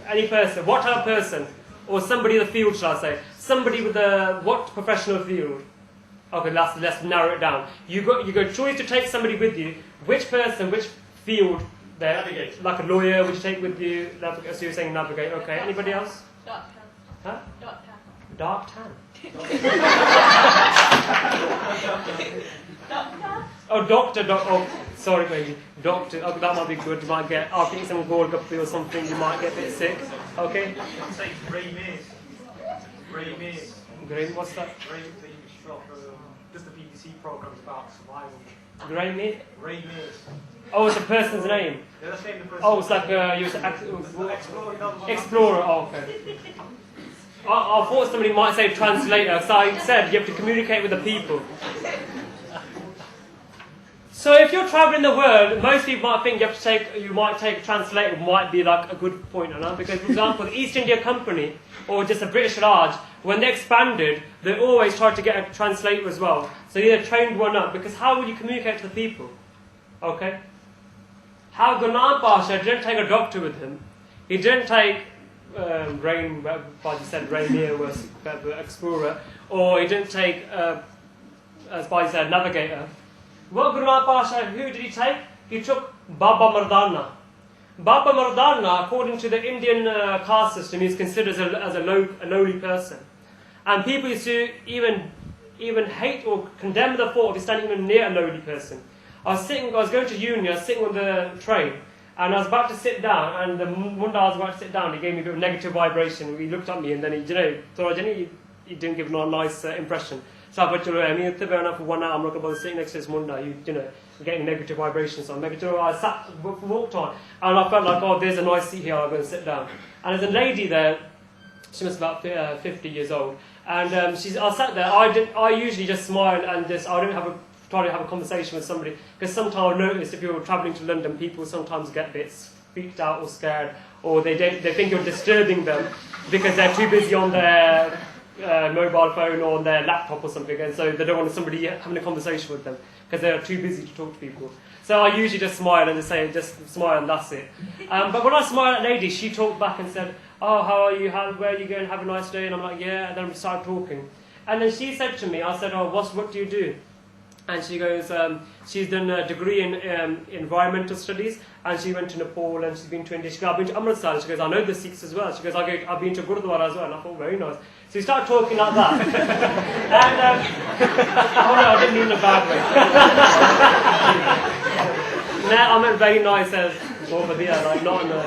any person, what type of person, or somebody in the field, shall I say? Somebody with what professional field? Okay, let's narrow it down. You go choose to take somebody with you. Which person, which field? There, Navigate. like a lawyer, would you take with you? So you're saying navigate. Okay. Anybody else? Dark tan. Huh? Dark tan. Dark tan. Dark tan. Oh, doctor. Oh, sorry, baby. Doctor. Oh, that might be good. You might get. After eating some Golgappa or something, you might get a bit sick. Okay. Say grey maize. Grey maize. Grey. What's that? Grey the English shop. Just the BBC programmes about survival. Grey meat. Grey maize. Oh, it's a person's name. Yeah, that's the name of the person. Oh, it's like explorer. Oh, okay. I thought somebody might say translator, so I said you have to communicate with the people. So if you're traveling the world, most people might think you might take a translator, might be like a good point, you know? Because, for example, the East India Company, or just a British Raj, when they expanded, they always tried to get a translator as well. So they trained one up, because how would you communicate to the people? Okay? How Ghulam Pasha didn't take a doctor with him. He didn't take Baji said Rainier was explorer, or he didn't take, as Baji said, navigator. What Ghulam Pasha, who did he take? He took Baba Mardana. Baba Mardana, according to the Indian caste system, is considered as a lowly person. And people used to even hate or condemn the thought of him standing even near a lowly person. I was going to uni, I was sitting on the train, and I was about to sit down, and the Munda I was about to sit down, he gave me a bit of negative vibration. He looked at me, and then he didn't give a nice impression. So I thought, for 1 hour, I'm not going to bother sitting next to this Munda, getting negative vibrations. So I walked on, and I felt like, oh, there's a nice seat here, I'm going to sit down. And there's a lady there, she was about 50 years old, and I sat there, I usually just smile and I don't try to have a conversation with somebody, because sometimes I notice if you're travelling to London, people sometimes get a bit freaked out or scared, or they think you're disturbing them because they're too busy on their mobile phone or on their laptop or something, and so they don't want somebody having a conversation with them because they're too busy to talk to people. So I usually just smile and just smile and that's it. But when I smiled at that lady, she talked back and said, "Oh, how are you? Where are you going? Have a nice day." And I'm like, "Yeah." And then we started talking, and then she said to me, I said, "Oh, what do you do?" And she goes, she's done a degree in environmental studies, and she went to Nepal, and she's been to India. She goes, "I've been to Amritsar." And she goes, "I know the Sikhs as well." She goes, "I've been to Gurudwara as well." And I thought, very nice. So we started talking like that. And, oh no, I didn't mean in a bad way. No, I meant very nice as over there, like not in a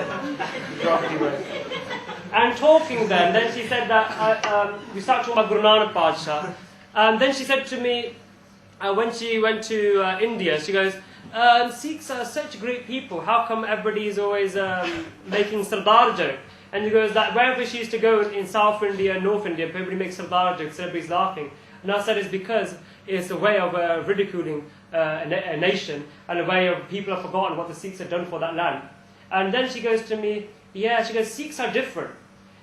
drafty way. And talking then she said that, we started talking about Guru Nanak Padshah. And then she said to me, when she went to India, she goes, "Sikhs are such great people. How come everybody is always making Sardar joke?" And she goes that wherever she used to go in South India, North India, everybody makes Sardar jokes, everybody's laughing. And I said it's because it's a way of ridiculing a nation, and a way of people have forgotten what the Sikhs have done for that land. And then she goes to me, "Yeah," she goes, "Sikhs are different."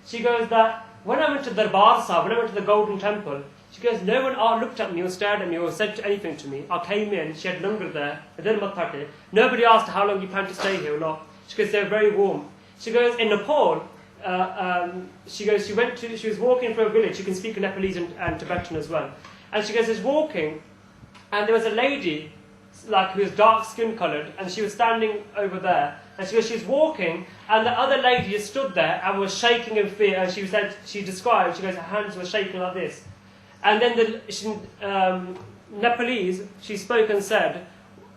She goes that when I went to Darbar Sahib, when I went to the Golden Temple, she goes, no one looked at me or stared at me or said anything to me. I came in, she had langar there, nobody asked how long you plan to stay here or not. She goes, they're very warm. She goes, in Nepal, she was walking through a village, you can speak Nepalese and Tibetan as well. And she goes, she's walking, and there was a lady, like who was dark skin coloured, and she was standing over there. And she goes, she's walking, and the other lady just stood there and was shaking in fear. And she described, she goes, her hands were shaking like this. And then Nepalese, she spoke and said,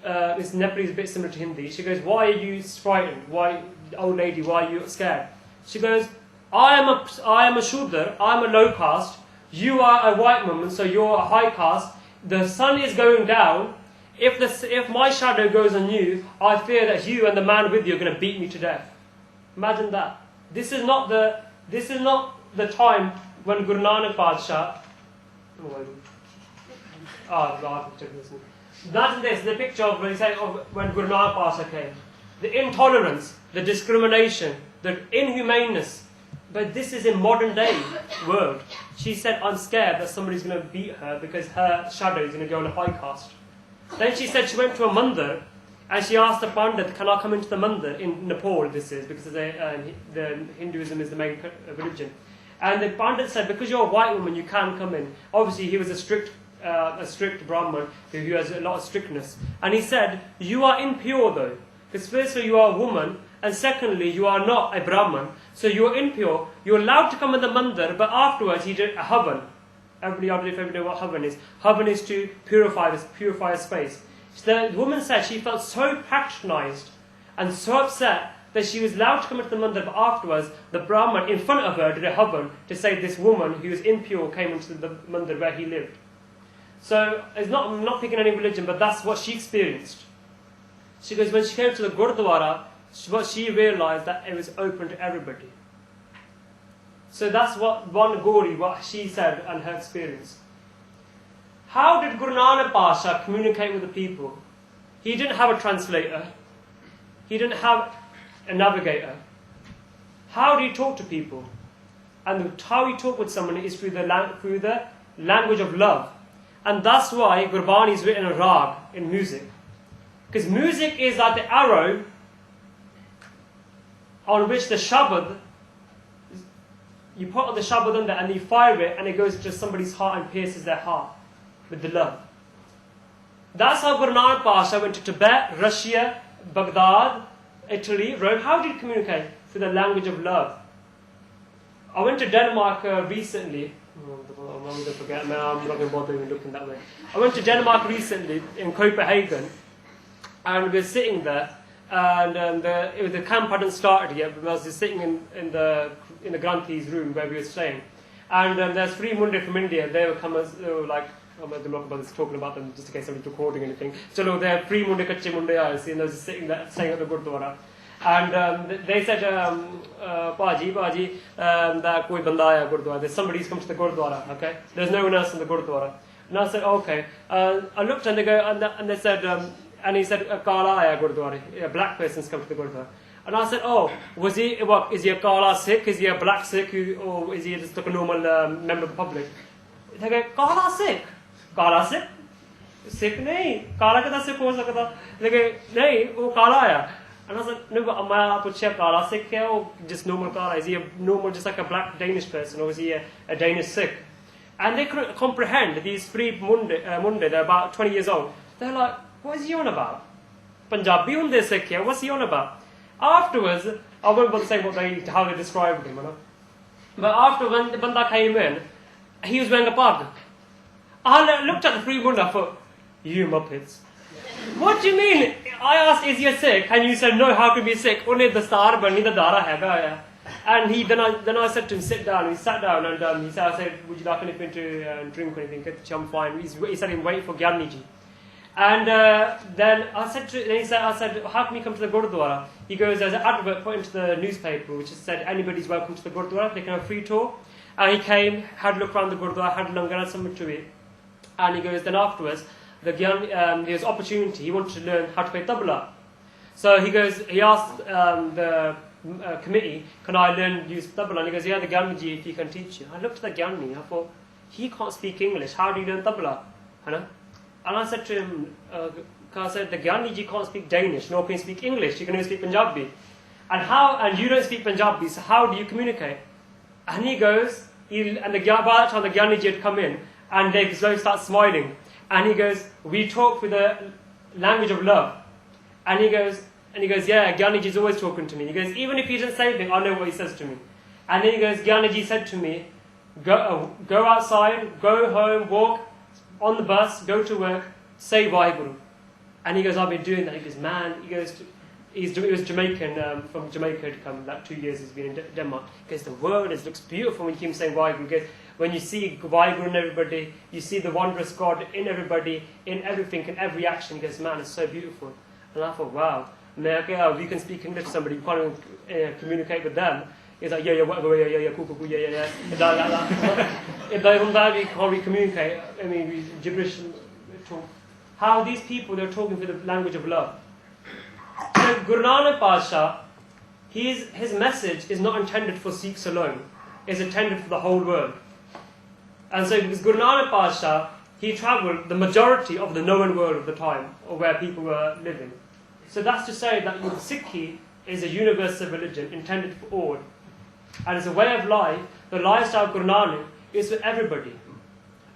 this Nepalese is a bit similar to Hindi. She goes, "Why are you frightened? Why, old lady, why are you scared?" She goes, I am a Shudra, I am a low caste, you are a white woman, so you're a high caste. The sun is going down. If my shadow goes on you, I fear that you and the man with you are going to beat me to death. Imagine that. This is not the time when Guru Nanak Padshah. Imagine this, the picture of when Guru Nanak Padshah came. The intolerance, the discrimination, the inhumaneness. But this is in modern day world. She said, I'm scared that somebody's going to beat her because her shadow is going to go on a high caste. Then she said she went to a mandir, And she asked the Pandit, can I come into the mandir in Nepal, this is, because the Hinduism is the main religion. And the Pandit said, because you're a white woman, you can come in. Obviously, he was a strict Brahman who has a lot of strictness. And he said, you are impure though. Because firstly, you are a woman, and secondly, you are not a Brahman. So you are impure. You're allowed to come in the mandir, but afterwards he did a havan. Everybody out there, if everybody know what havan is. Havan is to purify a space. So the woman said she felt so patronized and so upset that she was allowed to come into the mandir, but afterwards the Brahman in front of her did a havan to say this woman who was impure came into the mandir where he lived. So I'm not picking any religion, but that's what she experienced. She goes, when she came to the Gurdwara, what she realized that it was open to everybody. So that's what what she said and her experience. How did Guru Nanak Pasha communicate with the people? He didn't have a translator. He didn't have a navigator. How do you talk to people? And how you talk with someone is through the language of love. And that's why Gurbani is written in rag, in music. Because music is like the arrow on which the shabad, you put the shabad under and you fire it and it goes to somebody's heart and pierces their heart with the love. That's how Guru Nanak Pasha went to Tibet, Russia, Baghdad, Italy, Rome. How did he communicate? Through the language of love. I went to Denmark recently. I'm going to forget, man, I'm not going to bother even looking that way. I went to Denmark recently in Copenhagen, and we were sitting there, and the camp hadn't started yet, but I was just sitting in the Granthis room where we were staying. And there's three Munde from India. They were like, I'm not about this, talking about them just in case somebody's recording anything. So they're three Munde Kache Munde ayes, and they were just sitting there, staying at the Gurdwara. And they said, Paji, that koi banda aaya Gurdwara. There's somebody's come to the Gurdwara, okay? There's no one else in the Gurdwara. And I said, okay. I looked and they go, and they said, and he said, Kala aaya Gurdwara. A black person's come to the Gurdwara. And I said, oh, is he a Kala Sikh? Is he a black Sikh? Or is he just like a normal member of the public? They go, Kala Sikh? Kala Sikh? Sikh nahi. Kala kada Sikh ho sakta? They go, nahi, wo Kala aaya. And I was like, no, but I put Kala Sikh or just normal Kala? Is he a normal, just like a black Danish person, or is he a Danish Sikh? And they couldn't comprehend these three Munde, they're about 20 years old. They're like, what is he on about? Punjabi hunde Sikh here, what's he on about? Afterwards, I won't bother saying how they described him, but after when the Banda came in, he was wearing a pug. I looked at the three Munde, I thought, you Muppets. What do you mean? I asked, is he a Sikh? And you said, no, how could he be Sikh? Unne dastar bani da dara hai. And then I said to him, sit down. He sat down and I said, would you like anything to drink or anything? I'm fine. He said, I'm waiting for Gyaniji. And then I said, how can you come to the Gurdwara? He goes, there's an advert put into the newspaper which said, anybody's welcome to the Gurdwara. They can have a free tour. And he came, had a look around the Gurdwara, had langar, had something to eat. And he goes, then afterwards, there's opportunity. He wanted to learn how to play tabla. So he asked the committee, can I learn to use tabla? And he goes, yeah, the Gyanji, if he can teach you. I looked at the Gyani, I thought, he can't speak English, how do you learn tabla? And I said to him, the Gyanji can't speak Danish, nor can he speak English, he can only speak Punjabi. And you don't speak Punjabi, so how do you communicate? And he goes, by that time the Gyanji had come in, and they start smiling. And he goes, we talk with the language of love. And he goes, yeah, Gyaniji is always talking to me. He goes, even if he doesn't say anything, I know what he says to me. And then he goes, Gyaniji said to me, go outside, go home, walk on the bus, go to work, say Vaheguru. And he goes, I've been doing that. He goes, man, he was Jamaican, from Jamaica to come, like 2 years he's been in Denmark. He goes, the world looks beautiful when you keep saying Vaheguru. He goes, when you see Vaheguru in everybody, you see the wondrous God in everybody, in everything, in every action. He goes, man, it's so beautiful. And I thought, wow. And then, okay, we can speak English to somebody, you can't even communicate with them. He's like, yeah, whatever, yeah, cool, yeah. If they can't communicate, I mean, we gibberish talk. How these people, they're talking for the language of love. So Guru Nanak Pasha, his message is not intended for Sikhs alone. It's intended for the whole world. And so because Guru Nanak Pasha, he travelled the majority of the known world of the time, or where people were living. So that's to say that Sikhi is a universal religion intended for all. And it's a way of life. The lifestyle of Guru Nanak is for everybody.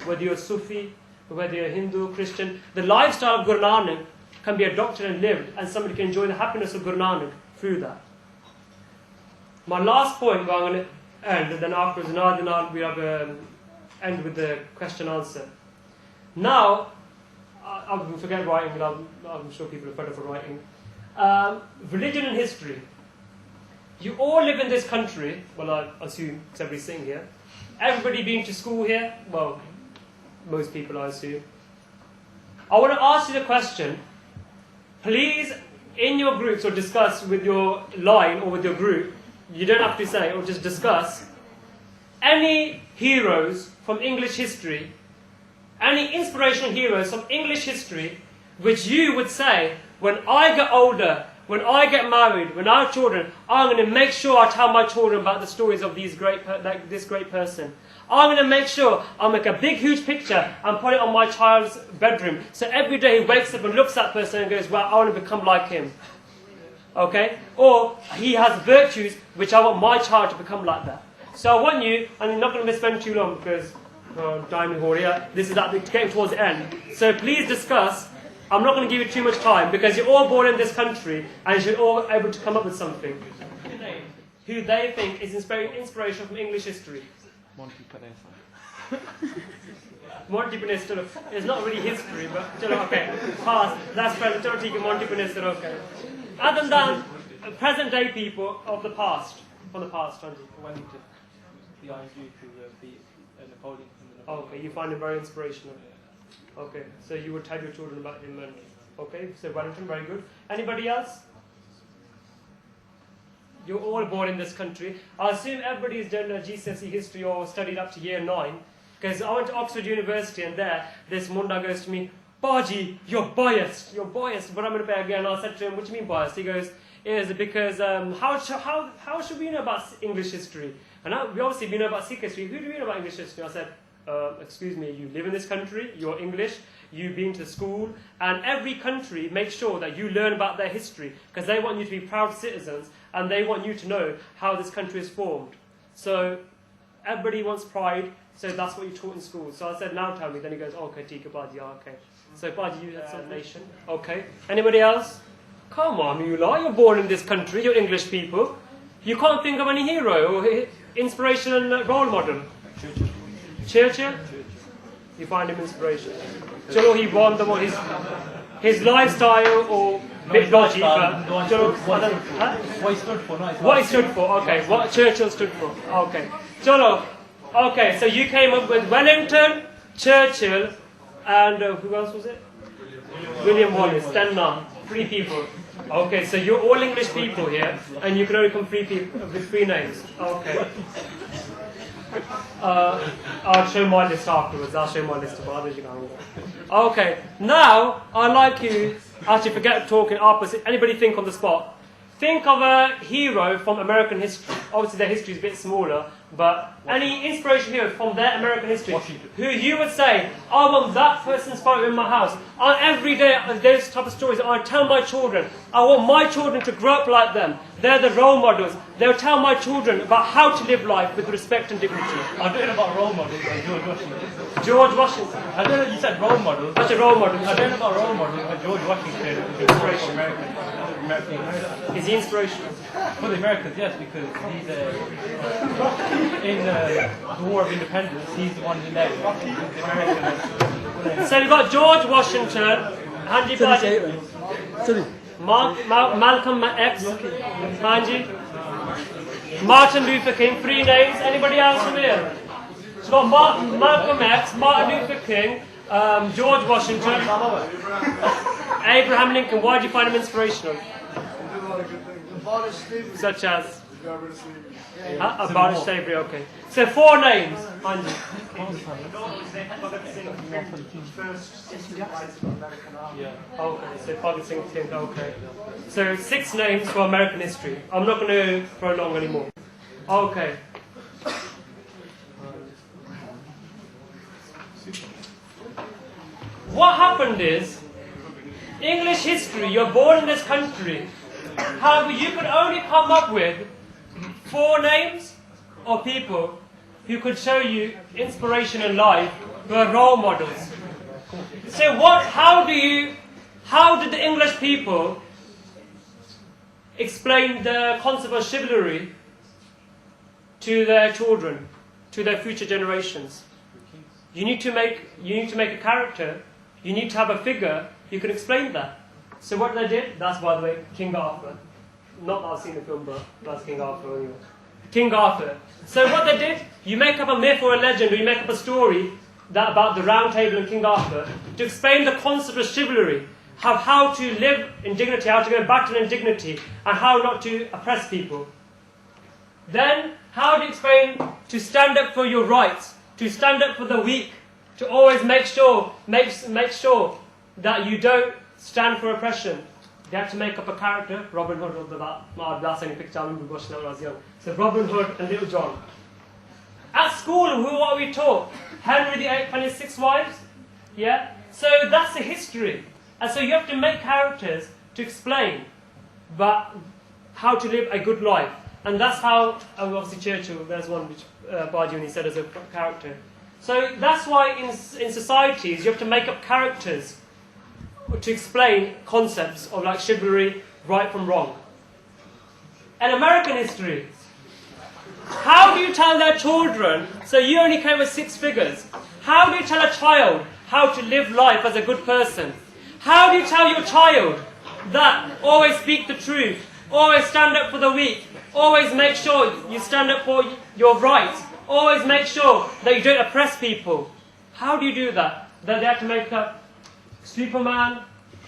Whether you're Sufi, whether you're Hindu, Christian, the lifestyle of Guru Nanak can be adopted and lived, and somebody can enjoy the happiness of Guru Nanak through that. My last point, where I'm going to end, and then afterwards, we have end with the question answer. Now, I forget writing, but I'm sure people are better for writing. Religion and history. You all live in this country, well, I assume, because everybody's sitting here. Everybody been to school here? Well, most people, I assume. I want to ask you the question. Please, in your groups, or discuss with your line or with your group, you don't have to say, or just discuss, any heroes from English history, any inspirational heroes from English history, which you would say, when I get older, when I get married, when I have children, I'm going to make sure I tell my children about the stories of this great person. I'm going to make sure I make a big, huge picture and put it on my child's bedroom. So every day he wakes up and looks at that person and goes, well, I want to become like him. Okay? Or he has virtues which I want my child to become like that. So I want you, and I'm not going to spend too long because time is here. This is getting towards the end. So please discuss. I'm not going to give you too much time because you're all born in this country and you're all able to come up with something. Who they think is inspiration from English history. Monty Python. Monty Python is not really history, but okay, pass. That's Monty Python, okay. Other than present day people of the past, from the past, Wellington, the ING to beat Napoleon. Okay, you find it very inspirational. Okay, so you would tell your children about him and okay, so Wellington, very good. Anybody else? You're all born in this country. I assume everybody's done a GCSE history or studied up to year 9. Because I went to Oxford University and there, this Munda goes to me, Baji, you're biased, but I'm going to pay again. I said to him, what do you mean biased? He goes, is it because, how should we know about English history? And we obviously know about Sikh history. Who do we know about English history? I said, excuse me, you live in this country, you're English, you've been to school, and every country makes sure that you learn about their history because they want you to be proud citizens and they want you to know how this country is formed. So everybody wants pride, so that's what you taught in school. So I said, now tell me. Then he goes, okay, Tika Baji, okay. So Baji, you had some nation. Okay. Anybody else? Come on, you're born in this country, you're English people. You can't think of any hero or inspirational role model. Churchill? You find him inspirational. Chalo, he won his lifestyle or bit dodgy, but what he stood for, what he stood for, okay. What Churchill stood for, okay. Chalo, okay, so you came up with Wellington, Churchill, and who else was it? William Wallace, 10 now, 3 people. Okay, so you're all English people here, and you can only come 3 people with 3 names. Okay. I'll show my list afterwards. I'll show my list of others. Okay, now I'd like you, actually forget talking opposite, anybody think on the spot. Think of a hero from American history. Obviously their history is a bit smaller, but any inspiration hero from their American history who you would say, I want that person's photo in my house. Every day, those type of stories, I tell my children, I want my children to grow up like them. They're the role models. They'll tell my children about how to live life with respect and dignity. I don't know about role models like George Washington. George Washington. I don't know, you said role models. That's a role model. I don't know about role models like George Washington is inspirational. Is he inspirational? For the Americans, yes, because he's in the War of Independence, he's the one who led the Americans. So you've got George Washington, Hanji Baji, Malcolm X, Hanji, Martin Luther King, 3 names. Anybody else from here? So you've got Malcolm X, Martin Luther King, George Washington, Abraham Lincoln. Why do you find him inspirational? Such as? Abolish slavery, okay. So 4 names. Okay, so Bhagat Singh, okay. So 6 names for American history. I'm not going to prolong anymore. Okay. What happened is, English history, you're born in this country. However, you could only come up with 4 names of people who could show you inspiration in life, who are role models. So how did the English people explain the concept of chivalry to their children, to their future generations? You need to make a character, you need to have a figure, you can explain that. So what they did, that's by the way, King Arthur. Not that I've seen the film, but that's King Arthur anyway. King Arthur. So what they did, you make up a myth or a legend, or you make up a story about the Round Table and King Arthur to explain the concept of chivalry, how to live in dignity, how to go battle in dignity, and how not to oppress people. Then, how do you explain to stand up for your rights, to stand up for the weak, to always make sure that you don't stand for oppression? They had to make up a character, Robin Hood, that's only picture I remember watching when I was young. So Robin Hood and Little John. At school, what are we taught? Henry VIII and his 6 wives? Yeah? So that's the history. And so you have to make characters to explain how to live a good life. And that's how, obviously Churchill, there's one which Bajuni said as a character. So that's why in societies you have to make up characters to explain concepts of like chivalry, right from wrong. In American history, how do you tell their children, so you only came with 6 figures, how do you tell a child how to live life as a good person? How do you tell your child that always speak the truth, always stand up for the weak, always make sure you stand up for your rights, always make sure that you don't oppress people? How do you do that? That they have to make up Superman,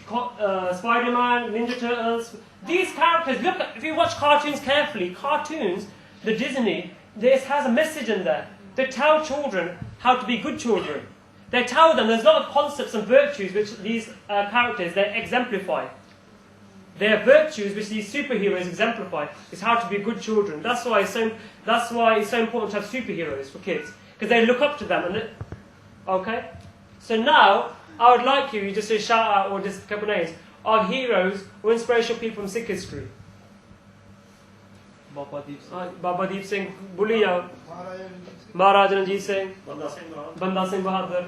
Spider-Man, Ninja Turtles. These characters, look, if you watch cartoons carefully, the Disney, this has a message in there. They tell children how to be good children. They tell them there's a lot of concepts and virtues which these characters, they exemplify. They are virtues which these superheroes exemplify. It's how to be good children. That's why it's so important to have superheroes for kids. Because they look up to them. Okay? So now, I would like you just to shout out, or just a couple of names, of heroes or inspirational people from Sikh history. Baba Deep Singh, Buliya, Maharaj Ranjit Singh, Banda Singh Bahadur,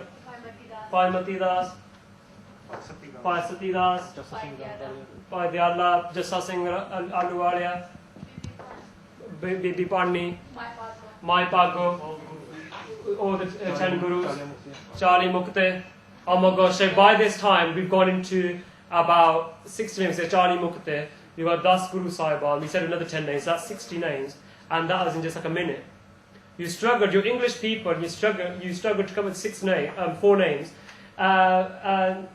Pai Mati Das, Pai Sati Das, Pai Diyala, Jassa Singh Aluwalia, Bibi Pani, Mai Pago, all the 10 Gurus, Charlie Mukte. Oh my gosh, so by this time we've gone into about 60 names. So Charlie Mukte, you got Das Guru Sahibal, we said another 10 names, that's 60 names, and that was in just like a minute. You struggled, you're English people, you struggled to come with 4 names. And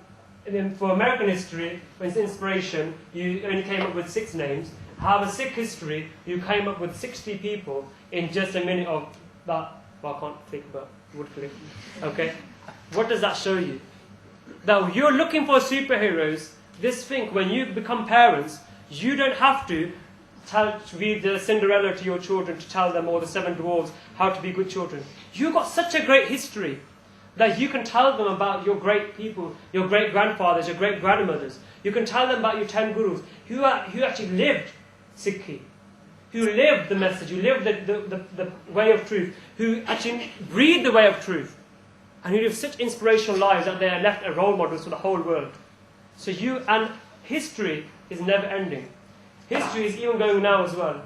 then for American history, when it's inspiration, you only came up with 6 names. However, Sikh history, you came up with 60 people in just a minute of that. Well, I can't think, but would click. Okay? What does that show you? That you're looking for superheroes. This thing, when you become parents, you don't have to read the Cinderella to your children to tell them, or the 7 dwarves, how to be good children. You've got such a great history that you can tell them about your great people, your great grandfathers, your great grandmothers. You can tell them about your 10 gurus who actually lived Sikhi, who lived the message, who lived the way of truth, who actually breathed the way of truth, and who live such inspirational lives that they are left as role models for the whole world. So and history is never ending. History is even going now as well.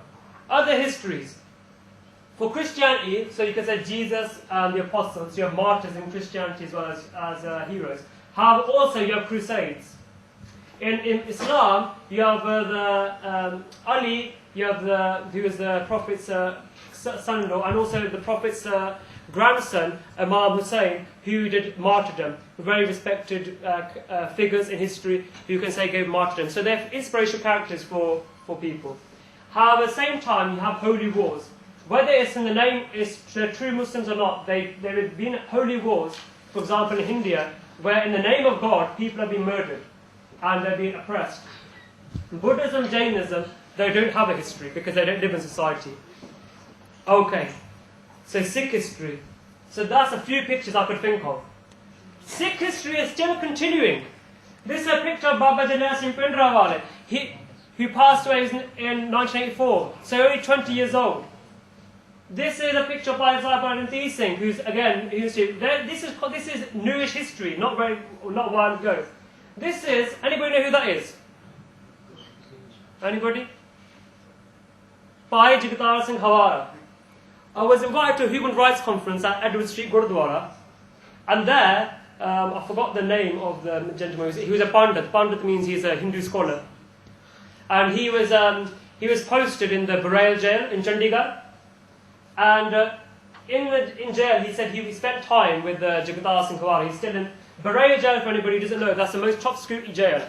Other histories. For Christianity, so you can say Jesus and the apostles, you have martyrs in Christianity as well as heroes. However, also you have crusades. In Islam, you have Ali, you have who is the Prophet's son-in-law, and also the Prophet's grandson, Imam Hussein, who did martyrdom. Very respected figures in history who you can say gave martyrdom. So they're inspirational characters for people. However, at the same time, you have holy wars. Whether it's in the name, they're true Muslims or not, there have been holy wars, for example in India, where in the name of God, people have been murdered and they're being oppressed. Buddhism, Jainism, they don't have a history because they don't live in society. Okay, so Sikh history. So that's a few pictures I could think of. Sikh history is still continuing. This is a picture of Baba Jalal Singh Pindrawale. He passed away in 1984, so only 20 years old. This is a picture of Baba Singh, who's again history. This is newish history, not a while ago. This is, anybody know who that is? Anybody? Bhai Jagtar Singh Hawara. I was invited to a human rights conference at Edward Street Gurdwara, and there, I forgot the name of the gentleman. He was a Pandit. Pandit means he's a Hindu scholar. And he was posted in the Barail jail in Chandigarh. And in jail, he said he spent time with Jagtar Singh Hawara. He's still in Barail jail, for anybody who doesn't know. That's the most top security jail.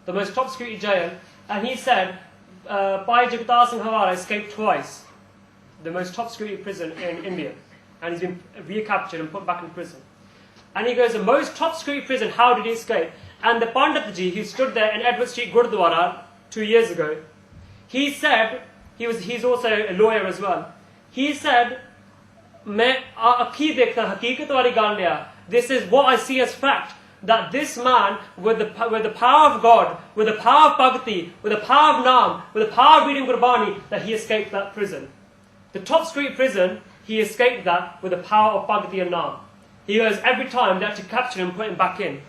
The most top security jail. And he said, Bhai Jagtar Singh Hawara escaped twice. The most top security prison in India. And he's been recaptured and put back in prison. And he goes, the most top security prison, how did he escape? And the Panditji, who stood there in Edward Street Gurdwara 2 years ago, he said, he's also a lawyer as well. He said, this is what I see as fact, that this man, with the power of God, with the power of Bhakti, with the power of Naam, with the power of reading Gurbani, that he escaped that prison. The top security prison, he escaped that with the power of Bhakti and Naam. He goes, every time they had to capture him and put him back in.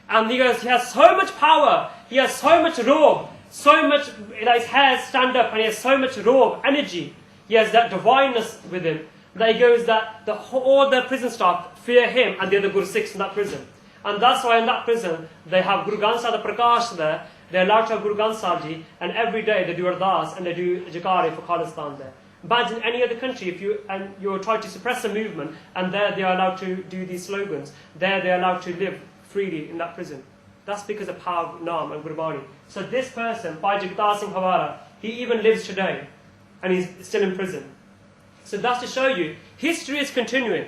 And he goes, he has so much power, he has so much robe, so much, his hairs stand up, and he has so much robe, energy. He has that divineness with him, that he goes that all the prison staff fear him and the other Guru Sikhs in that prison. And that's why in that prison, they have Guru Granth Sahib Prakash there, they're allowed to have Guru Granth Sahib Ji, and every day they do Ardas and they do Jakari for Khalistan there. Imagine any other country, if you're trying to suppress a movement, and there they are allowed to do these slogans. There they are allowed to live freely in that prison. That's because of the power of Naam and Gurbani. So this person, Bhai Jagtar Singh Hawara, he even lives today, and he's still in prison. So that's to show you, history is continuing.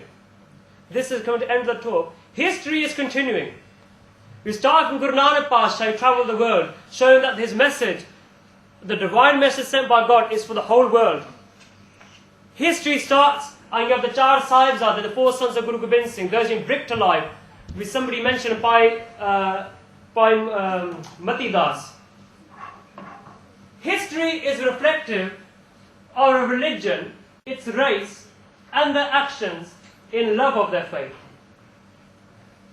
This is going to end the talk. History is continuing. We start from Guru Nanak Pasha, who travelled the world, showing that his message, the divine message sent by God, is for the whole world. History starts, and you have the Char Sahibzade, the 4 sons of Guru Gobind Singh, those in bricked alive, which somebody mentioned by Mati Das. History is reflective of a religion, its race, and their actions in love of their faith.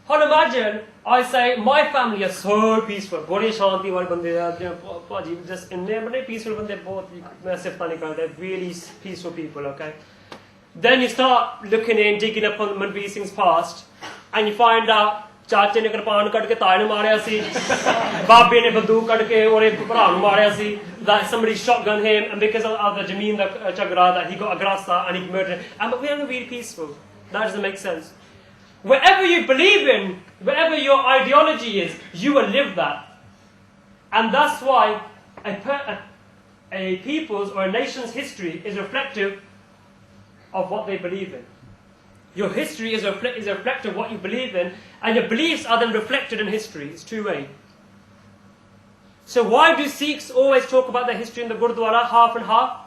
Now imagine, I say, my family is so peaceful. Bade shanti wale bande, just in peaceful bande, they're really peaceful people, okay? Then you start looking in, digging up on Manveer Singh's past, and you find out, Chache ne kirpan kad ke tae nu marya si, Babe ne bandook kad ke aur ek bhra nu marya si, that somebody shotgun him, and because of the Jameen Chagra, that he got agrasta and he murdered him. And we are really peaceful. That doesn't make sense. Whatever you believe in, whatever your ideology is, you will live that. And that's why a people's or a nation's history is reflective of what they believe in. Your history is reflective of what you believe in, and your beliefs are then reflected in history. It's two-way. So why do Sikhs always talk about their history in the Gurdwara half and half?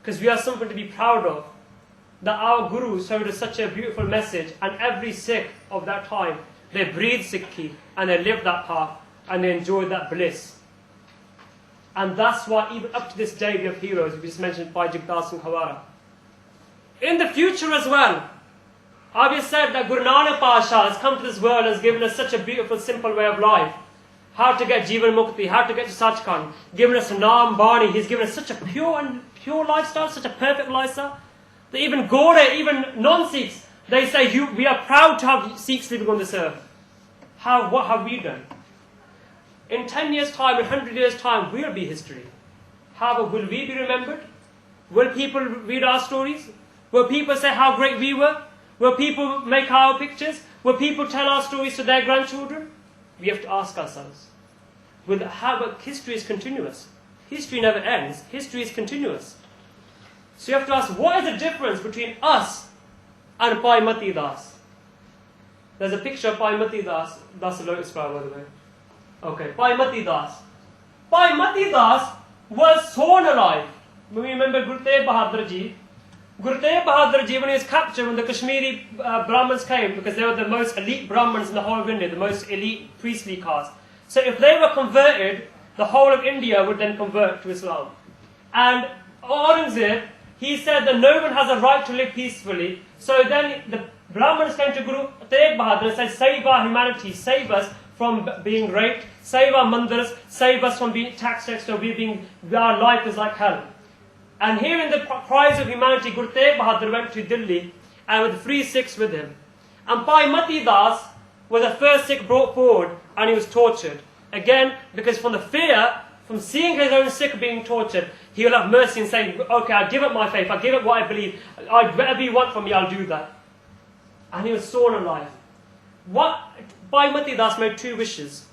Because we have something to be proud of. That our Guru showed us such a beautiful message, and every Sikh of that time, they breathed Sikhi, and they lived that path, and they enjoyed that bliss. And that's why even up to this day we have heroes. We just mentioned Bhai Jagtar Singh Hawara. In the future as well, I just said that Guru Nanak Pasha has come to this world and has given us such a beautiful, simple way of life. How to get Jivan Mukti, how to get to Sachkhand, given us Naam Bani. He's given us such a pure lifestyle, such a perfect lifestyle. That even Gore, even non-Sikhs, they say, we are proud to have Sikhs living on this earth. What have we done? In 10 years' time, in 100 years' time, we'll be history. However, will we be remembered? Will people read our stories? Will people say how great we were? Will people make our pictures? Will people tell our stories to their grandchildren? We have to ask ourselves. But history is continuous. History never ends. History is continuous. So you have to ask, what is the difference between us and Bhai Mati Das? There's a picture of Bhai Mati Das. That's a lotus flower, by the way. Okay, Bhai Mati Das. Bhai Mati Das was sworn alive. We remember Guru Tegh Bahadur Ji. Guru Tegh Bahadur Ji, when he was captured, when the Kashmiri Brahmins came, because they were the most elite Brahmins in the whole of India, the most elite priestly caste. So if they were converted, the whole of India would then convert to Islam. And Aurangzeb, he said that no one has a right to live peacefully. So then the Brahmins came to Guru Tegh Bahadur and said, save our humanity, save us from being raped, save our mandirs, save us from being taxed extra, our life is like hell. And hearing the cries of humanity, Guru Tegh Bahadur went to Delhi and with 3 Sikhs with him. And Bhai Mati Das was the first Sikh brought forward and he was tortured. Again, because from the fear, from seeing his own Sikh being tortured, he will have mercy and say, okay, I give up my faith, I give up what I believe, whatever you want from me, I'll do that. And he was sawn alive. Bhai Mati Das made 2 wishes.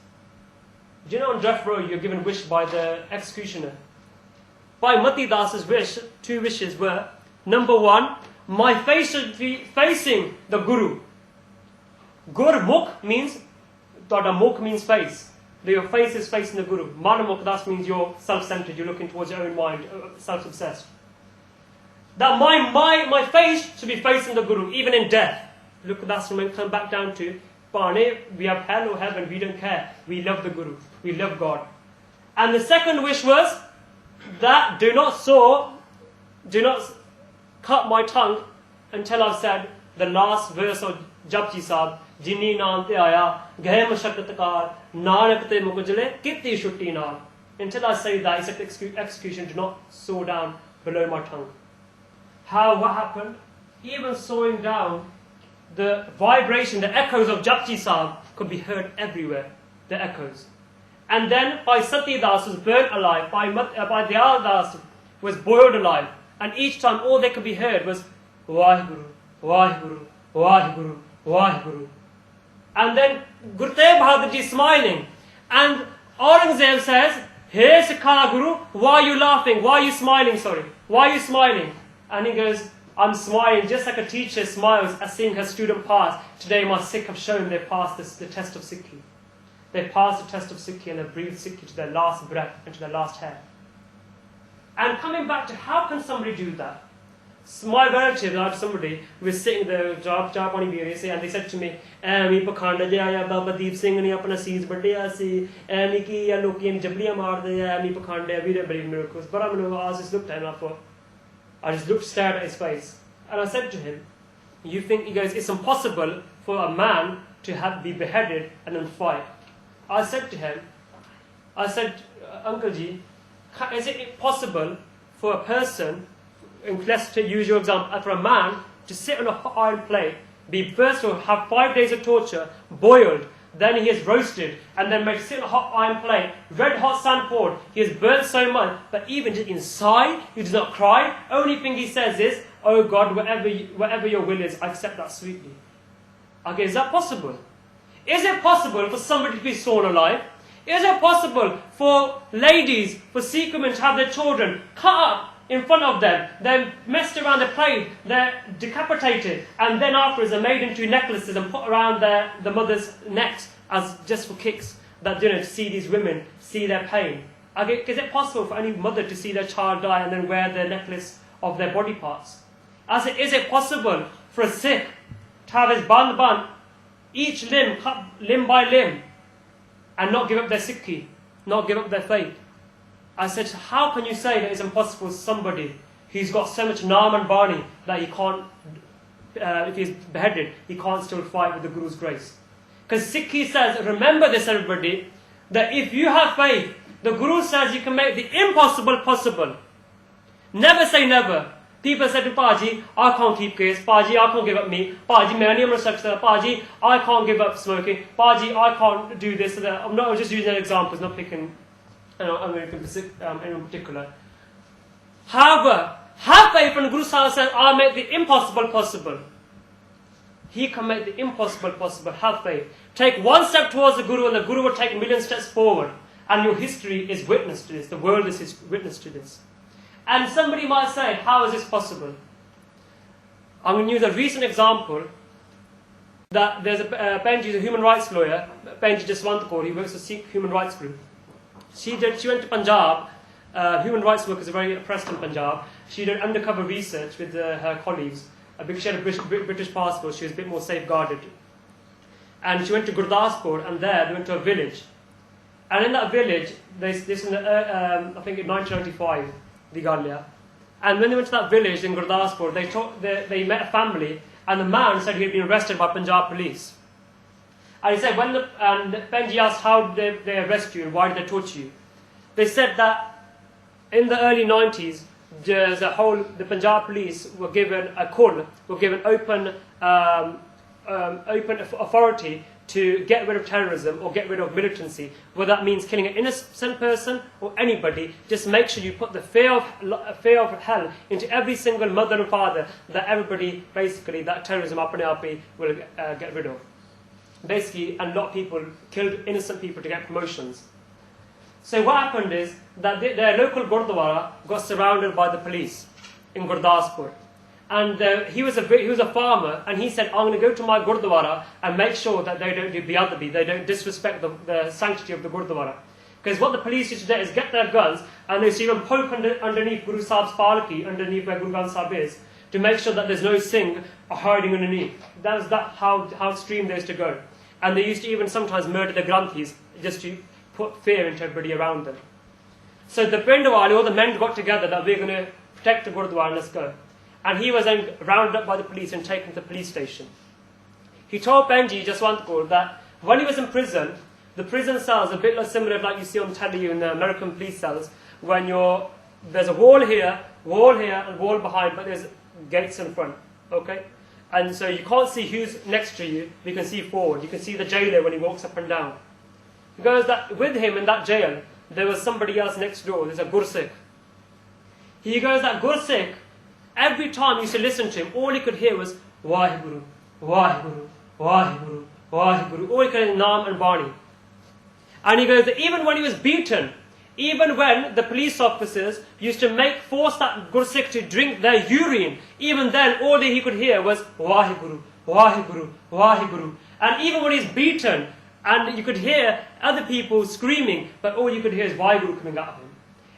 Do you know on death row you're given a wish by the executioner? Bhai Mati Das's 2 wishes were, number 1, my face should be facing the Guru. Gurmukh means, Mukh means face. Your face is facing the Guru. Manamukh, that means you're self-centered, you're looking towards your own mind, self-obsessed. That my face should be facing the Guru, even in death. Look, that's when we come back down to, we have hell or heaven, we don't care. We love the Guru, we love God. And the second wish was, that do not cut my tongue until I've said the last verse of Japji Sahib, Jinni naam te aaya, gahe mashaqqatkar, nanak te mukujle, kitti shutti naal. Until I say that, he said execution, do not saw down below my tongue. What happened? Even sawing down, the vibration, the echoes of Japji Sahib could be heard everywhere, the echoes. And then Bhai Sati Das was burnt alive, Bhai Dayal Das was boiled alive. And each time all they could be heard was Waheguru, Waheguru, Waheguru, Waheguru. And then Guru Tegh Bahadur Ji smiling. And Aurangzeb says, hey Sikha Guru, why are you laughing? Why are you smiling? Why are you smiling? And he goes, I'm smiling just like a teacher smiles at seeing her student pass. Today my Sikh have shown they passed the test of Sikhi. They passed the test of Sikhi and they breathed Sikhi to their last breath and to their last hair. And coming back to how can somebody do that? My relative, I had somebody who was sitting there, and they said to me, "Mi pakhanda jaya Baba Deep Singh ne apna sees badya si, mi ki ya loki mi jabliya maar de ya mi pakhanda we believe miracles." But I just looked at him, I just stared at his face, and I said to him, "You think?" He goes, "It's impossible for a man to be beheaded and then fight." I said to him, "Uncle Ji, is it possible for a person, let's use your example, for a man to sit on a hot iron plate, be first of all, have 5 days of torture, boiled, then he is roasted, and then made to sit on a hot iron plate, red hot sand poured, he is burnt so much, but even just inside, he does not cry. Only thing he says is, oh God, whatever your will is, I accept that sweetly." Okay, is that possible? Is it possible for somebody to be sawn alive? Is it possible for ladies, for Sikh women to have their children cut up in front of them, then messed around the plate, they're decapitated, and then afterwards they're made into necklaces and put around the mother's necks as just for kicks, that to see these women, see their pain? Okay, is it possible for any mother to see their child die and then wear their necklace of their body parts? Is it possible for a Sikh to have his ban, each limb cut limb by limb, and not give up their Sikhi, not give up their faith? I said, how can you say that it's impossible for somebody who's got so much Naam and Bani that he can't, if he's beheaded, he can't still fight with the Guru's grace? Because Sikhi says, remember this everybody, that if you have faith, the Guru says you can make the impossible possible. Never say never. People said to Paji, I can't keep case. Paji, I can't give up meat. Paji, Paji, I can't give up smoking. Paji, I can't do this or that. I'm just using examples, not picking anyone in particular. However, have faith when the Guru says, I'll make the impossible possible. He can make the impossible possible. Have faith. Take one step towards the Guru and the Guru will take a million steps forward. And your history is witness to this. The world is his witness to this. And somebody might say, how is this possible? I'm going to use a recent example that there's Benji, a human rights lawyer, Benji Jaswantkar, he works for Sikh Human Rights Group. She went to Punjab, human rights workers are very oppressed in Punjab. she did undercover research with her colleagues. Because she had a British passport, she was a bit more safeguarded. And she went to Gurdaspur, and there they went to a village. And in that village, this in I think in 1995, the Galia. And when they went to that village in Gurdaspur, they met a family, and the man said he had been arrested by Punjab police. And he said, and Benji asked, how did they arrest you and why did they torture you? They said that in the early 90s, the Punjab police were given a call, were given open authority to get rid of terrorism or get rid of militancy, whether that means killing an innocent person or anybody. Just make sure you put the fear of hell into every single mother and father, that everybody, basically, that terrorism will get rid of. Basically, and a lot of people killed innocent people to get promotions. So what happened is that their local Gurdwara got surrounded by the police in Gurdaspur. And he was a farmer, and he said, I'm going to go to my Gurdwara and make sure that they don't do biadabi, they don't disrespect the sanctity of the Gurdwara. Because what the police used to do is get their guns, and they used to even poke underneath Guru Sahib's palki, underneath where Guru Granth Sahib is, to make sure that there's no Singh hiding underneath. That's how extreme they used to go. And they used to even sometimes murder the Granthis, just to put fear into everybody around them. So the Pindwali, all the men got together that we're going to protect the Gurdwara and let's go. And he was then rounded up by the police and taken to the police station. He told Benji Jaswantpur that when he was in prison, the prison cells are a bit similar like you see on telly in the American police cells, when there's a wall here, and wall behind, but there's gates in front, okay? And so you can't see who's next to you, but you can see forward. You can see the jailer when he walks up and down. He goes that with him in that jail, there was somebody else next door, there's a Gursikh. He goes that Gursikh, every time he used to listen to him, all he could hear was Waheguru, Waheguru, Waheguru, Waheguru. All he could hear was Naam and Bani. And he goes that even when he was beaten, even when the police officers used to force that Gursikh to drink their urine, even then all that he could hear was Waheguru, Waheguru, Waheguru. And even when he's beaten, and you could hear other people screaming, but all you could hear is Waheguru coming out of him.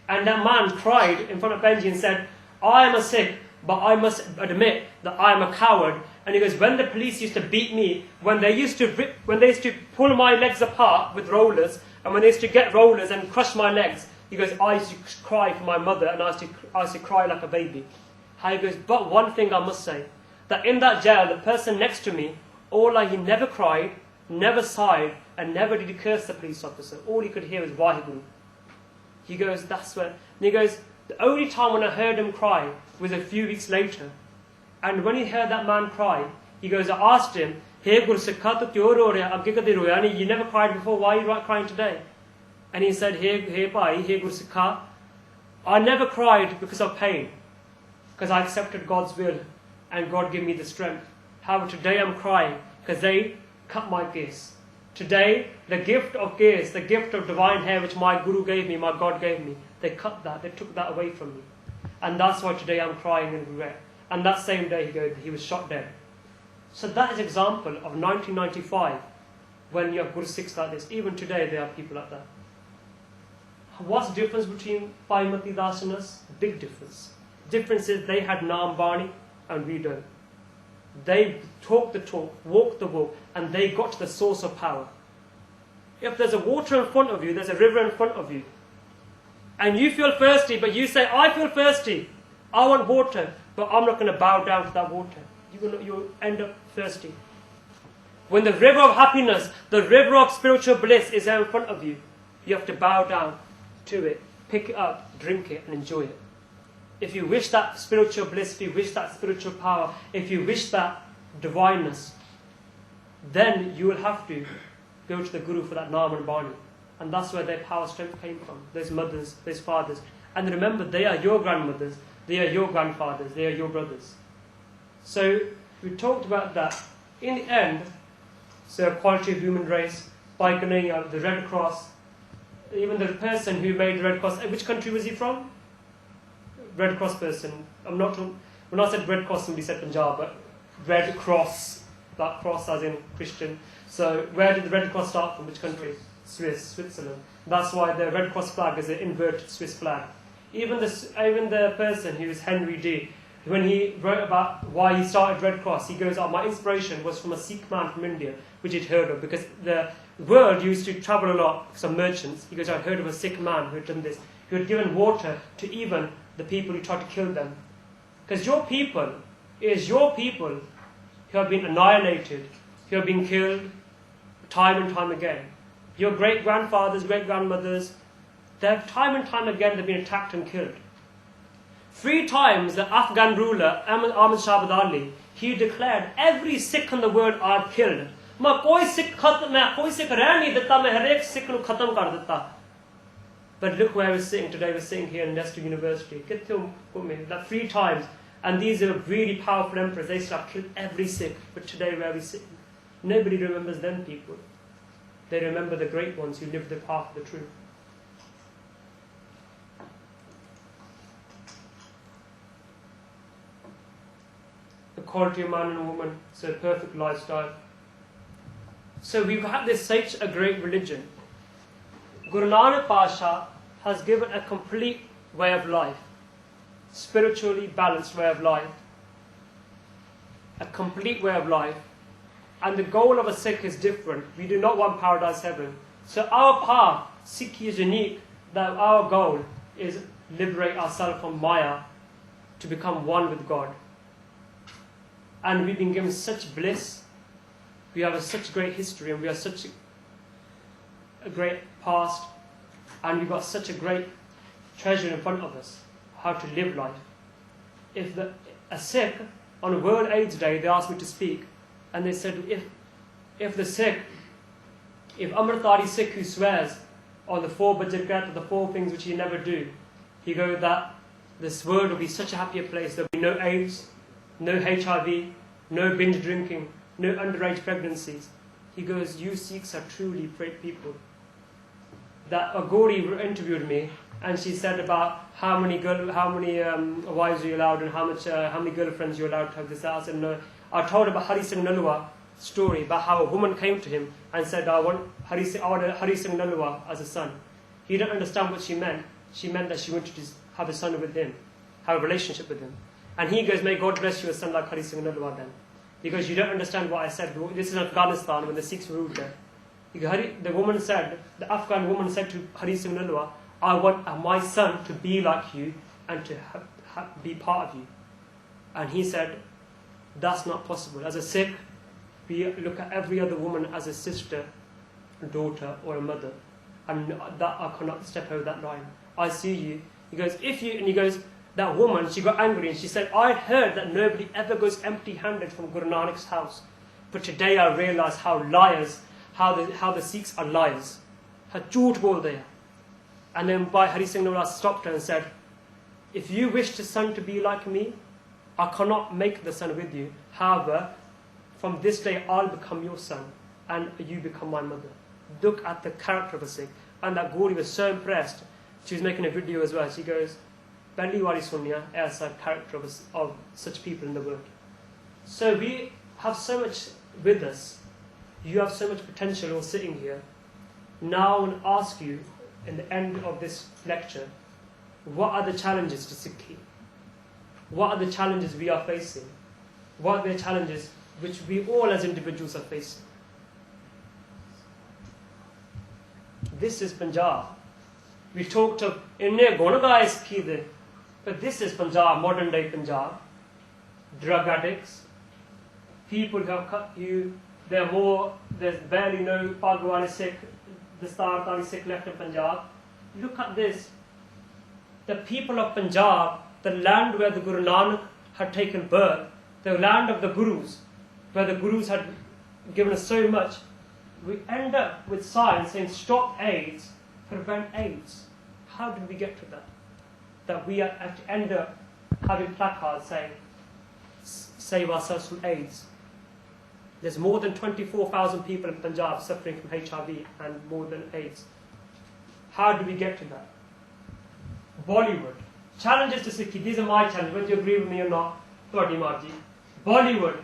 And that man cried in front of Benji and said, I am a Sikh, but I must admit that I am a coward. And he goes, when the police used to beat me, when they used to pull my legs apart with rollers, and when they used to get rollers and crush my legs, he goes, I used to cry for my mother, and I used to cry like a baby. He goes, but one thing I must say, that in that jail, the person next to me, he never cried, never sighed, and never did he curse the police officer. All he could hear was Waheguru. He goes, that's where, and he goes, the only time when I heard him cry was a few weeks later. And when he heard that man cry, he goes, I asked him, Hey Gursikha, tu kyo ro raha? Abge kade roya nahi? You never cried before, why are you crying today? And he said, Hey bhai, hey Gursikha, I never cried because of pain, because I accepted God's will and God gave me the strength. However, today I'm crying because they cut my gears. Today, the gift of gears, the gift of divine hair which my Guru gave me, my God gave me, they cut that, they took that away from me. And that's why today I'm crying in regret. And that same day he was shot dead. So that is an example of 1995, when you have Gursikhs like this. Even today there are people like that. What's the difference between Paimati Das and us? Big difference. Difference is they had Naam Bani and we don't. They talk the talk, walk the walk, and they got to the source of power. If there's a water in front of you, there's a river in front of you, and you feel thirsty, but you say, I feel thirsty, I want water, but I'm not going to bow down to that water. You'll end up thirsty. When the river of happiness, the river of spiritual bliss is there in front of you, you have to bow down to it, pick it up, drink it, and enjoy it. If you wish that spiritual bliss, if you wish that spiritual power, if you wish that divineness, then you will have to go to the Guru for that Naam and Bani. And that's where their power strength came from. Those mothers, those fathers. And remember, they are your grandmothers, they are your grandfathers, they are your brothers. So we talked about that. In the end, so equality of human race, Baikanaya, the Red Cross, even the person who made the Red Cross, which country was he from? Red Cross person. I'm not. When I said Red Cross, somebody said Punjab, but Red Cross, that cross as in Christian. So where did the Red Cross start from? Which country? Switzerland. That's why the Red Cross flag is an inverted Swiss flag. Even the person who was Henry D, when he wrote about why he started Red Cross, he goes, my inspiration was from a Sikh man from India, which he'd heard of, because the world used to travel a lot, some merchants. He goes, I'd heard of a Sikh man who had done this, who had given water to even the people who tried to kill them. Because your people is your people who have been annihilated, who have been killed time and time again. Your great-grandfathers, great-grandmothers, time and time again they've been attacked and killed. 3 times the Afghan ruler, Ahmad Shah Ali, he declared, every Sikh in the world I've killed. मैं कोई सिख रह नहीं देता, मैं हर एक सिख को खत्म कर देता. But look where we're sitting today. We're sitting here in Leicester University. That 3 times, and these are really powerful emperors. They still have killed every Sikh. But today, where we're sitting, nobody remembers them people. They remember the great ones who lived the path of the truth. Equality of man and woman, so a perfect lifestyle. So we've had this such a great religion. Guru Nanak Pasha has given a complete way of life, spiritually balanced way of life, a complete way of life, and the goal of a Sikh is different. We do not want paradise heaven. So our path, Sikh is unique, that our goal is liberate ourselves from Maya to become one with God. And we've been given such bliss. We have such great history, and we have such a great past, and we've got such a great treasure in front of us, how to live life. If a Sikh, on World AIDS Day, they asked me to speak, and they said, if Amritari Sikh who swears on the 4 Bajrakat, the 4 things which he never do, he goes that this world will be such a happier place. There will be no AIDS, no HIV, no binge drinking, no underage pregnancies. He goes, you Sikhs are truly great people. That Agori interviewed me, and she said about how many wives are you allowed, and how many girlfriends you're allowed to have. This, I said no. I told about Hari Singh Nalwa story about how a woman came to him and said, I want Hari Singh Nalwa as a son. He didn't understand what she meant. She meant that she wanted to have a son with him, have a relationship with him. And he goes, may God bless you a son like Hari Singh Nalwa then. Because you don't understand what I said. This is Afghanistan when the Sikhs ruled there. The Afghan woman said to Hari Singh Nalwa, I want my son to be like you and to be part of you. And he said, that's not possible. As a Sikh, we look at every other woman as a sister, a daughter, or a mother. And that I cannot step over that line. I see you. He goes, and he goes, that woman, she got angry and she said, I heard that nobody ever goes empty-handed from Guru Nanak's house. But today I realize how the Sikhs are liars. How jhoot bol they are. And then Hari Singh Nalwa stopped her and said, if you wish the son to be like me, I cannot make the son with you. However, from this day I'll become your son and you become my mother. Look at the character of a Sikh. And that Gauri was so impressed. She was making a video as well. She goes, Pehli wari sunya aisa character of such people in the world. So we have so much with us. You have so much potential all sitting here. Now I want to ask you, in the end of this lecture, what are the challenges to Sikhi? What are the challenges we are facing? What are the challenges which we all as individuals are facing? This is Punjab. We talked of inne gunagaye Sikhi de, but this is Punjab, modern day Punjab. Drug addicts, people who have cut you. There's barely no Pagwani Sikh, the Dastartari Sikh left in Punjab. Look at this. The people of Punjab, the land where the Guru Nanak had taken birth, the land of the Gurus, where the Gurus had given us so much, we end up with signs saying stop AIDS, prevent AIDS. How did we get to that? That we end up having placards saying save ourselves from AIDS. There's more than 24,000 people in Punjab suffering from HIV and more than AIDS. How do we get to that? Bollywood. Challenges to Sikhi. These are my challenges, whether you agree with me or not. ਤੁਹਾਡੀ ਮਰਜ਼ੀ. Bollywood.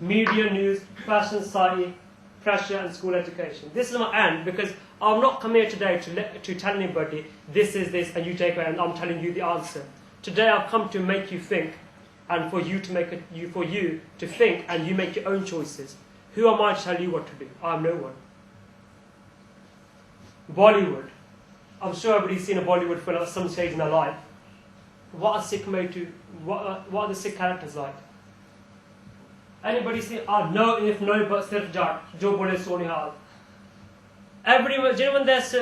Media, news, fashion, society, pressure and school education. This is my end because I'm not come here today to tell anybody this is this and you take it and I'm telling you the answer. Today I've come to make you think, and for you to think and you make your own choices. Who am I to tell you what to do? I'm no one. Bollywood. I'm sure everybody's seen a Bollywood film at some stage in their life. What are Sikh made to? What are the Sikh characters like? Anybody see? No, if no, but sirf jat, jo bole sonihal. Everyone, do you know when there's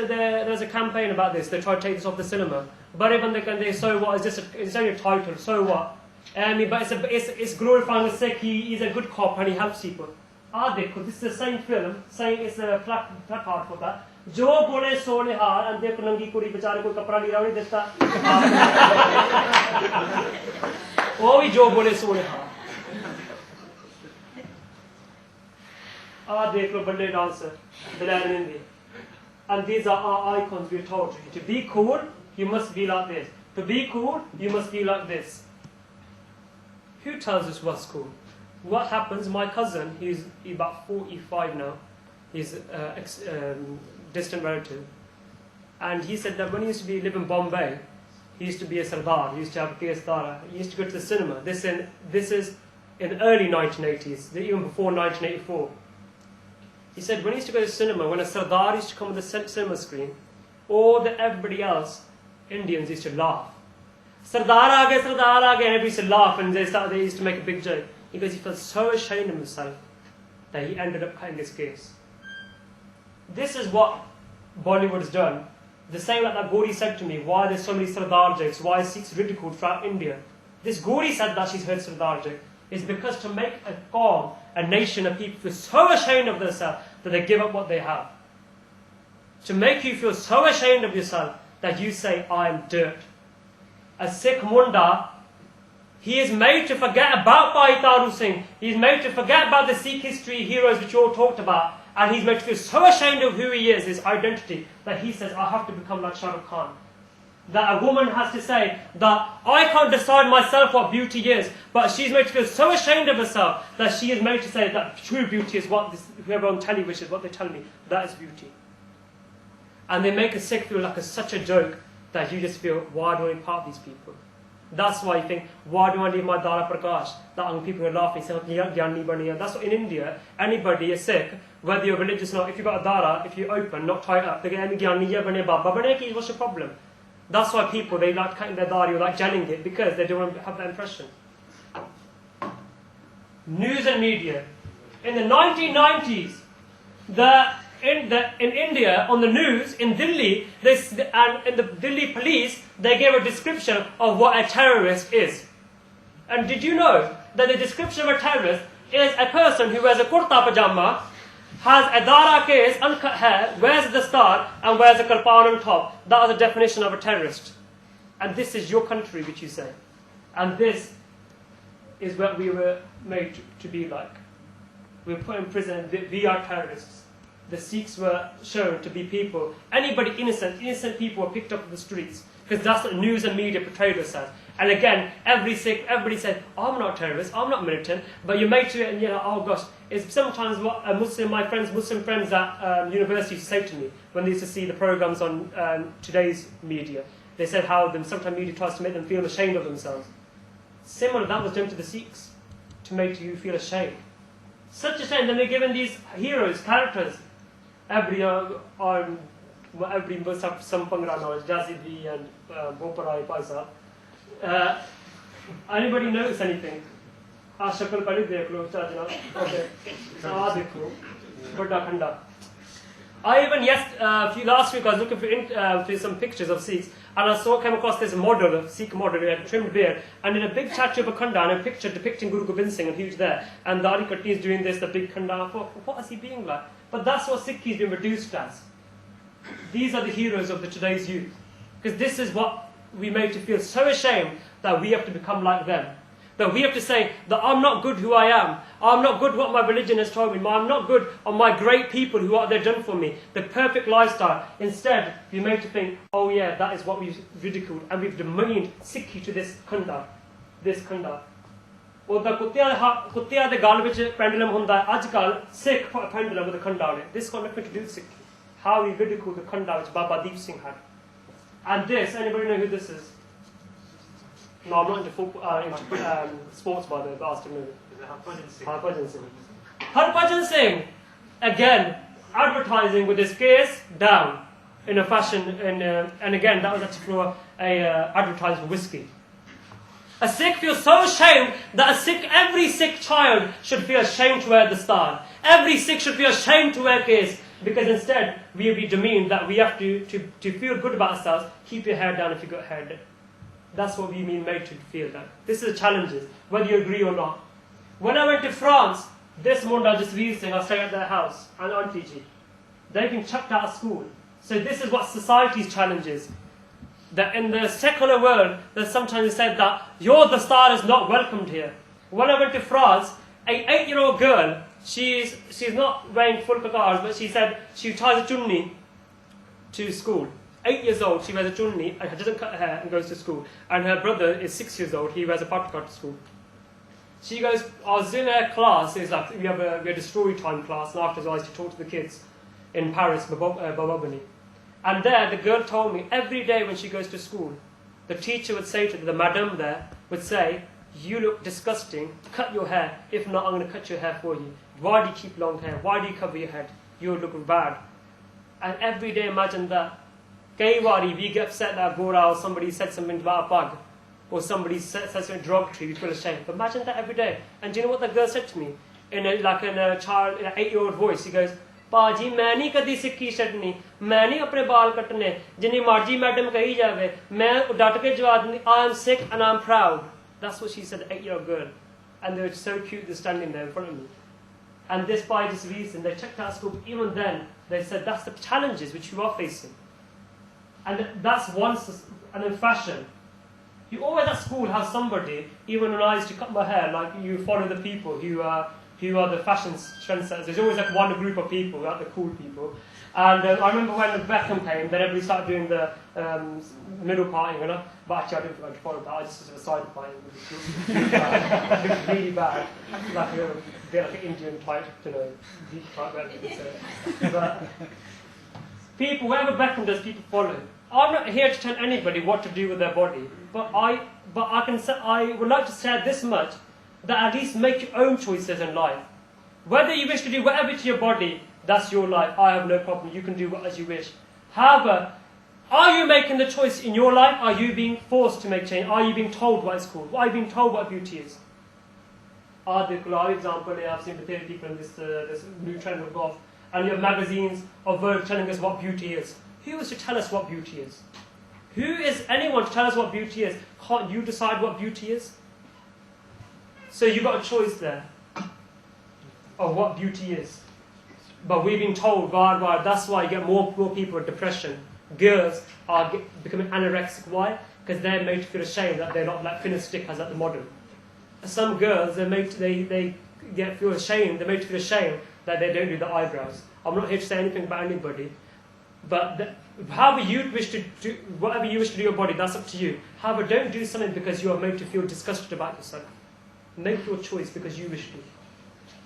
a campaign about this? They try to take this off the cinema. But even they so what? It's only a title. So what? But it's glorifying the Sikh. He's a good cop and he helps people. Dekho, this is the same film. It's a placard for that. Jo bole sonihal, and dekho nangi kuri बेचारे कोई कपड़ा लिया नहीं देता. वो भी जो बोले sonihal. Dekho bande dancer, Bilal in India. And these are our icons we're told. To be cool, you must be like this. To be cool, you must be like this. Who tells us what's cool? What happens? My cousin, he's about 45 now. He's an distant relative. And he said that when he used to live in Bombay, he used to be a Sardar. He used to have a Kiyastara. He used to go to the cinema. This is in the early 1980s, even before 1984. He said when he used to go to the cinema, when a Sardar used to come on the cinema screen, everybody else, Indians, used to laugh. Sardar aa gaya, and everybody used to laugh, and they used to make a big joke. Because he felt so ashamed of himself that he ended up cutting his case. This is what Bollywood's done. The same like that Gauri said to me, why there's so many Sardar jokes, why is Sikhs ridiculed throughout India. This Gauri said that she's heard Sardar joke. Is because to make a qawm, a nation of people feel so ashamed of themselves that they give up what they have. To make you feel so ashamed of yourself that you say, I am dirt. A Sikh Munda, he is made to forget about Bhai Taru Singh. He is made to forget about the Sikh history heroes which you all talked about. And he's made to feel so ashamed of who he is, his identity, that he says, I have to become like Shah Rukh Khan. That a woman has to say that I can't decide myself what beauty is, but she's made to feel so ashamed of herself that she is made to say that true beauty is what whoever on telly wishes, what they tell me, that is beauty. And they make a Sikh feel like such a joke that you just feel, why do I part these people? That's why you think, why do I leave my Dara Prakash? That people are laughing, saying, Gyani Baniya. That's what in India, anybody is Sikh, whether you're religious or not, if you've got a Dara, if you open, not tie it up, they get Gyaniya Baniya Baba Baniya, what's your problem? That's why people, they like cutting their Dari or like gelling it, because they don't want to have that impression. News and media. In the 1990s, in India, on the news, in Delhi, and in the Delhi police, they gave a description of what a terrorist is. And did you know that the description of a terrorist is a person who wears a kurta pajama, has a dara case, uncut hair, wears the star, and wears a kalpan on top. That is the definition of a terrorist. And this is your country, which you say. And this is what we were made to be like. We were put in prison, we are terrorists. The Sikhs were shown to be people, anybody innocent people were picked up in the streets. Because that's what news and media portrayed us as. And again, everybody said, I'm not a terrorist, I'm not militant, but you're made to it, and you're like, oh gosh. It's sometimes what my Muslim friends at university used to say to me when they used to see the programs on today's media. They said how sometimes media tries to make them feel ashamed of themselves. Similar, that was done to the Sikhs, to make you feel ashamed. Such a shame. Then they're given these heroes, characters. Everybody must have some Pangra knowledge, Jazidi and Boparai Paisa. Anybody notice anything? Shakal pali dekh lo, okay. Dekho, bada khanda. I even last week I was looking for some pictures of Sikhs, and I came across this model, a Sikh model who had a trimmed beard, and in a big statue of a khanda, and a picture depicting Guru Gobind Singh, and he was there, and Dari Katti is doing this, the big khanda. I thought, what is he being like? But that's what Sikh is being reduced as. These are the heroes of today's youth, because this is what we made to feel so ashamed that we have to become like them. That we have to say that I'm not good who I am. I'm not good what my religion has told me. I'm not good on my great people who are they've done for me. The perfect lifestyle. Instead, we're made to think, oh yeah, that is what we've ridiculed. And we've demeaned Sikhi to this khanda. This khanda. This got nothing to do with Sikh. This got nothing to do with Sikh. how he ridiculed the conduct which Baba Deep Singh had. And this, anybody know who this is? No, I'm not into football, into sports, by the way, but asked him. Is it Harbhajan Singh? Harbhajan Singh. Harbhajan Singh, again, advertising with his case down in a fashion, and again, that was actually for a advertising for whiskey. A Sikh feels so ashamed that every Sikh child should feel ashamed to wear the star. Every Sikh should feel ashamed to wear case, because instead we will be demeaned that we have to feel good about ourselves, keep your hair down if you've got hair. That's what we mean made to feel that. This is the challenges, whether you agree or not. When I went to France, this morning I was just visiting, I was staying at their house, and Auntie G. They've been chucked out of school. So this is what society's challenge is. That in the secular world, there's sometimes said that you're the star is not welcomed here. When I went to France, an 8-year-old girl, she's not wearing full kakars, but she said she ties a chunni to school. 8 years old, she wears a chunni, and doesn't cut her hair and goes to school. And her brother is 6 years old, he wears a patkar to school. She goes, I was in her class, it's like we had a story time class, and afterwards I used to talk to the kids in Paris, Bababani. And there, the girl told me, every day when she goes to school, the teacher would say to the madam there, would say, you look disgusting, cut your hair, if not I'm going to cut your hair for you. Why do you keep long hair? Why do you cover your head? You're looking bad. And every day, imagine that. Kaiwari, we get upset that Gora or somebody said something about a bug, or somebody said something derogatory, we feel ashamed. But imagine that every day. And do you know what the girl said to me? In an 8-year-old voice, she goes, Paji, मैं नहीं कदी सिक्की छड्डनी, मैं नहीं अपने बाल कटने, जिन्नी मर्जी मैडम कही जावे, मैं डट के जवाब दूंगी, I am sick and I am proud. That's what she said, an 8-year-old girl. And they were so cute, they're standing there in front of me. And this by this reason, they checked out school, even then, they said, that's the challenges which you are facing. And that's one, and in fashion, you always at school have somebody, even when I used to cut my hair, like you follow the people who are the fashion trendsetters. There's always like one group of people, like the cool people. And I remember when the Beckham came, then everybody started doing the middle parting, you know. But actually, I didn't think I'd follow that. I just sort of side parting. It was really bad, like a bit like an Indian type, you know, deep type. But people, whatever Beckham does, people follow. I'm not here to tell anybody what to do with their body, but I can say, I would like to say this much, that at least make your own choices in life. Whether you wish to do whatever to your body, that's your life. I have no problem. You can do as you wish. However, are you making the choice in your life? Are you being forced to make change? Are you being told what is cool? Are you being told what beauty is? For example, I've seen the people in this new trend of golf, and you have magazines of Vogue telling us what beauty is. Who is to tell us what beauty is? Who is anyone to tell us what beauty is? Can't you decide what beauty is? So you've got a choice there of what beauty is. But we're being told, that's why you get more people with depression. Girls are becoming anorexic. Why? Because they're made to feel ashamed that they're not like thin as stick as at the model. Some girls, feel ashamed. They're made to feel ashamed that they don't do the eyebrows. I'm not here to say anything about anybody. But however you wish to do, whatever you wish to do your body, that's up to you. However, don't do something because you are made to feel disgusted about yourself. Make your choice because you wish to.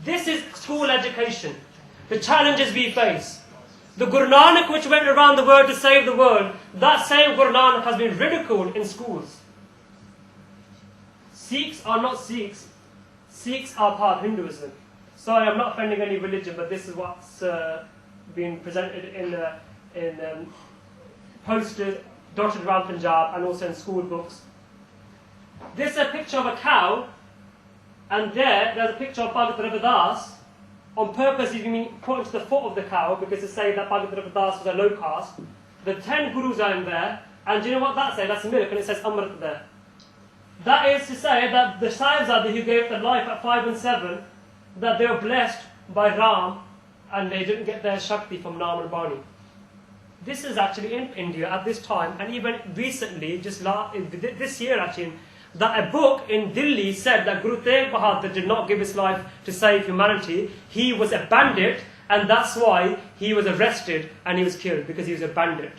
This is school education. The challenges we face. The Guru Nanak which went around the world to save the world, that same Guru Nanak has been ridiculed in schools. Sikhs are not Sikhs. Sikhs are part of Hinduism. Sorry, I'm not offending any religion, but this is what's been presented in posters dotted around Punjab and also in school books. This is a picture of a cow, and there's a picture of Bhagat Ravidas. On purpose, he's been put into the foot of the cow because to say that Bhagat Ravidas was a low caste. The 10 gurus are in there, and do you know what that says? That's milk, and it says Amrit there. That is to say that the Sahibzade who gave their life at 5 and 7, that they were blessed by Ram, and they didn't get their Shakti from Nam and Bani. This is actually in India at this time, and even recently, just this year actually, that a book in Delhi said that Guru Tegh Bahadur did not give his life to save humanity. He was a bandit, and that's why he was arrested and he was killed, because he was a bandit.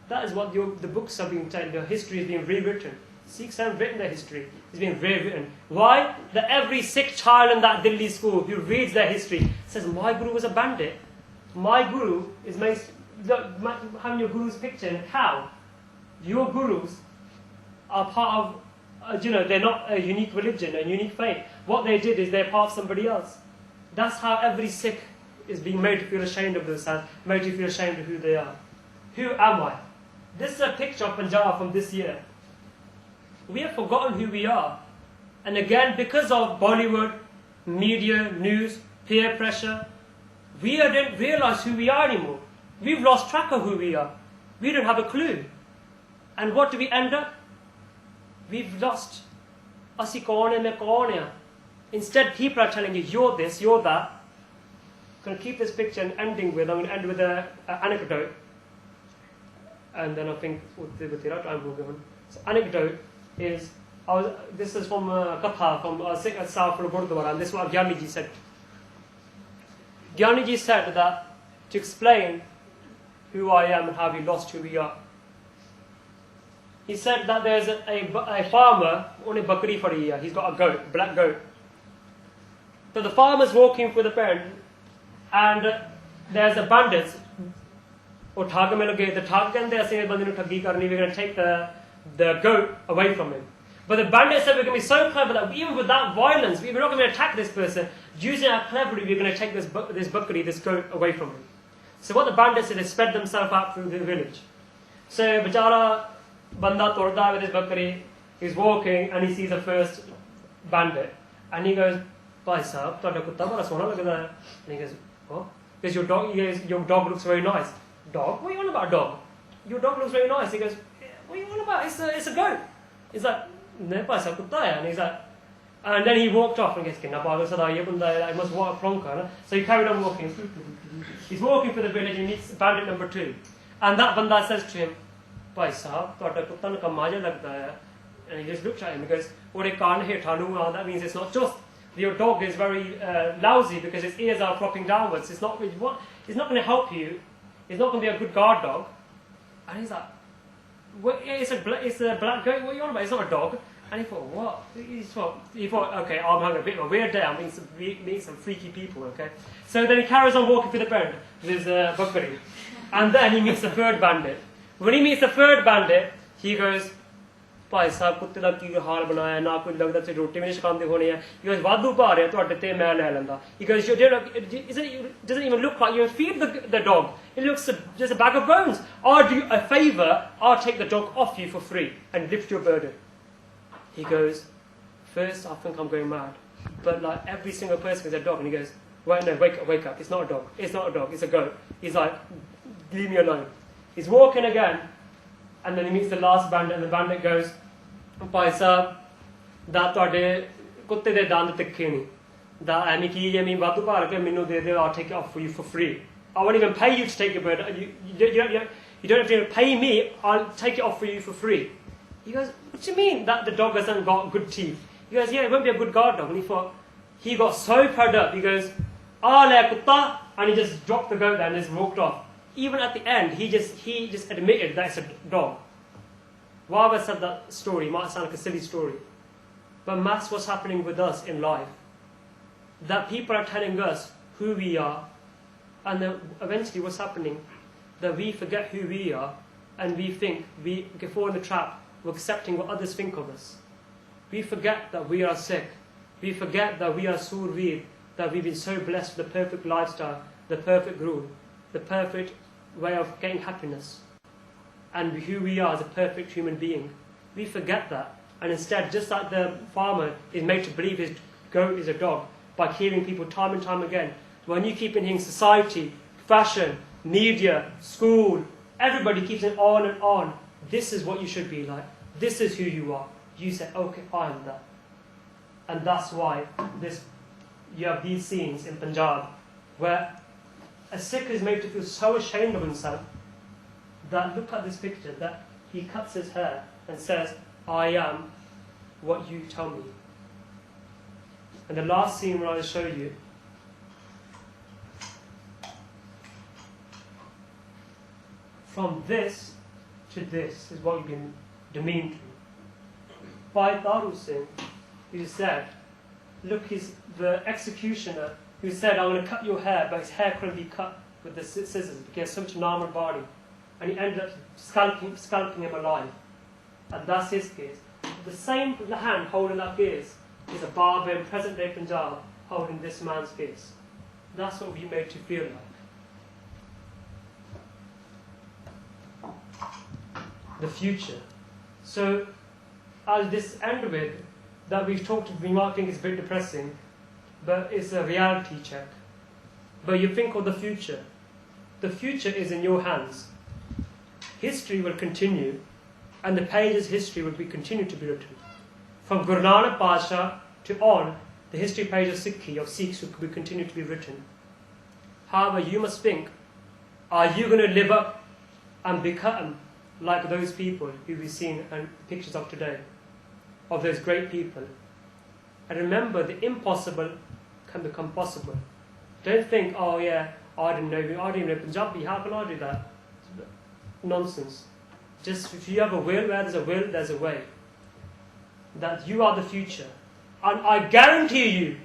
That is what the books are being told. The history is being rewritten. Sikhs haven't written their history. It's being rewritten. Why? That every Sikh child in that Delhi school who reads their history says, my Guru was a bandit. My guru is having your guru's picture in a cow. Your gurus are part of, they're not a unique religion, a unique faith. What they did is they're part of somebody else. That's how every Sikh is being made to feel ashamed of themselves, made to feel ashamed of who they are. Who am I? This is a picture of Punjab from this year. We have forgotten who we are. And again, because of Bollywood, media, news, peer pressure, we don't realise who we are anymore. We've lost track of who we are. We don't have a clue. And what do we end up? We've lost. Asi kaun hai, main kaun hai. Instead, people are telling you, you're this, you're that. I'm going to keep this picture and I'm going to end with an anecdote. And then I think, so anecdote is, this is from a katha from South Gurdwara, and this is what Gyani Ji said. Gyani Ji said that to explain who I am and how we lost who we are. He said that there's a farmer, only bakri fari, he's got a goat, black goat. So the farmer's walking with a friend, and there's a bandit. The thug kehndे assi bande nu thaggi karni, we're going to take the goat away from him. But the bandit said we're going to be so clever that even with that violence, we're not going to attack this person. Using our cleverly, we're going to take this bakri, this goat, away from him. So what the bandits did is spread themselves out through the village. So Bachara Banda Torda with his bakri, he's walking and he sees the first bandit. And he goes, Bhai sahab, ਤੁਹਾਡਾ ਕੁੱਤਾ ਬੜਾ ਸੋਹਣਾ ਲੱਗਦਾ ਹੈ. And he goes, oh, because your dog looks very nice. Dog? What are you on about, dog? Your dog looks very nice. He goes, what are you on about? It's a goat. He's like, no, bhai sahab, kutta hai. And he's like, and then he walked off and goes, kinna pagal sada ye banda hai, I must walk plonka. So he carried on walking. He's walking for the village and he meets bandit number 2. And that banda says to him, bhai sahab, ਤੁਹਾਡਾ ਕੁੱਤਾ ਨਿਕੰਮਾ ਜਿਹਾ ਲੱਗਦਾ ਹੈ. And he just looks at him and goes, ਉਹਦੇ ਕੰਨ ਹੇਠਾਂ ਨੂੰ ਆ, that means it's not just. Your dog is very lousy because its ears are flopping downwards. It's not going to help you. It's not going to be a good guard dog. And he's like, what, it's a black goat. What are you on about? It's not a dog. And he thought, what? He thought, okay, I'm having a bit of a weird day. I'm meeting some freaky people, okay? So then he carries on walking through the bend with his bakri. And then he meets the third bandit. When he meets the third bandit, he goes, Bhai Sahib ਕੁੱਤੇ ਦਾ ਕੀ ਹਾਲ ਬਣਾਇਆ ਨਾ ਕੋਈ ਲੱਗਦਾ ਤੇ ਰੋਟੀ ਵੀ ਨਹੀਂ ਛਕਾਉਂਦੇ ਹੋਣੇ ਆ he goes ਵਾਧੂ ਭਾਰ ਹੈ ਤੁਹਾਡੇ ਤੇ ਮੈਂ ਲੈ ਲੈਂਦਾ he goes doesn't even look like you feed the dog it looks just a bag of bones I'll do you a favour I'll take the dog off you for free and lift your burden he goes first I think I'm going mad but like every single person is a dog and he goes wait no wake up it's not a dog it's a goat he's like leave me alone he's walking again and then he meets the last bandit and the bandit goes Bhai Sahib ਦਾ ਤੁਹਾਡੇ ਕੁੱਤੇ ਦੇ ਦੰਦ ਤਿੱਖੇ ਨਹੀਂ ਦਾ ਐਵੇਂ ਕੀ ਐਵੇਂ ਵਾਧੂ ਭਾਰ ਕੇ ਮੈਨੂੰ ਦੇ ਦਿਓ I'll take it off for you for free I won't even pay you to take your bird you don't have to pay me I'll take it off for you for free he goes what do you mean that the dog hasn't got good teeth he goes yeah it won't be a good guard dog and he got so fed up he goes le kutta and he just dropped the goat there and just walked off even at the end he just admitted that it's a dog why have I said that story? It might sound like a silly story. But that's what's happening with us in life. That people are telling us who we are, and then eventually what's happening? That we forget who we are, and we think we fall in the trap of accepting what others think of us. We forget that we are sick. We forget that we are surveed, that we've been so blessed with the perfect lifestyle, the perfect rule, the perfect way of getting happiness. And who we are as a perfect human being. We forget that. And instead, just like the farmer is made to believe his goat is a dog, by hearing people time and time again, when you keep hearing society, fashion, media, school, everybody keeps it on and on. This is what you should be like. This is who you are. You say, okay, I am that. And that's why you have these scenes in Punjab, where a Sikh is made to feel so ashamed of himself, that look at this picture, that he cuts his hair and says, I am what you tell me. And the last scene where I will show you, from this to this is what we've been demeaned to. By Daru Singh, who said, look, he's the executioner who said, I'm going to cut your hair, but his hair couldn't be cut with the scissors because he has such a normal body. And he ended up scalping him alive. And that's his case. The same hand holding that case is a barber in present day Punjab holding this man's case. That's what we made to feel like. The future. So, I'll just end with that we've talked, we might think it's a bit depressing, but it's a reality check. But you think of the future. The future is in your hands. History will continue, and the pages of history will continue to be written. From Guru Nanak Pasha to on, the history page of Sikhs will continue to be written. However, you must think, are you going to live up and become like those people who we've seen and pictures of today, of those great people? And remember, the impossible can become possible. Don't think, oh yeah, I didn't know Punjabi, how can I do that? Nonsense. Just if you have a will, where there's a will, there's a way. That you are the future. And I guarantee you,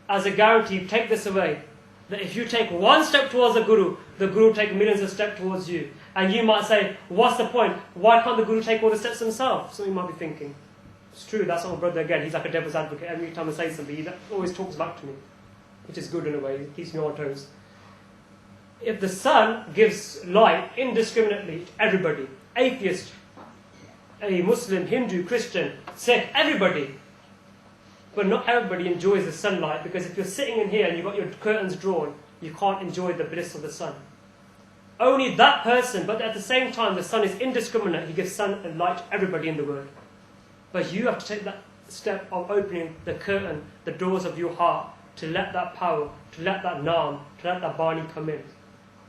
as a guarantee, take this away, that if you take one step towards the Guru will take millions of steps towards you. And you might say, what's the point? Why can't the Guru take all the steps himself? So you might be thinking. It's true, that's my brother again. He's like a devil's advocate. Every time I say something, he always talks back to me, which is good in a way. It keeps me on toes. If the sun gives light indiscriminately to everybody, atheist, a Muslim, Hindu, Christian, Sikh, everybody, but not everybody enjoys the sunlight, because if you're sitting in here and you've got your curtains drawn, you can't enjoy the bliss of the sun. Only that person, but at the same time the sun is indiscriminate, he gives sun and light to everybody in the world. But you have to take that step of opening the curtain, the doors of your heart, to let that power, to let that naam, to let that Bani come in.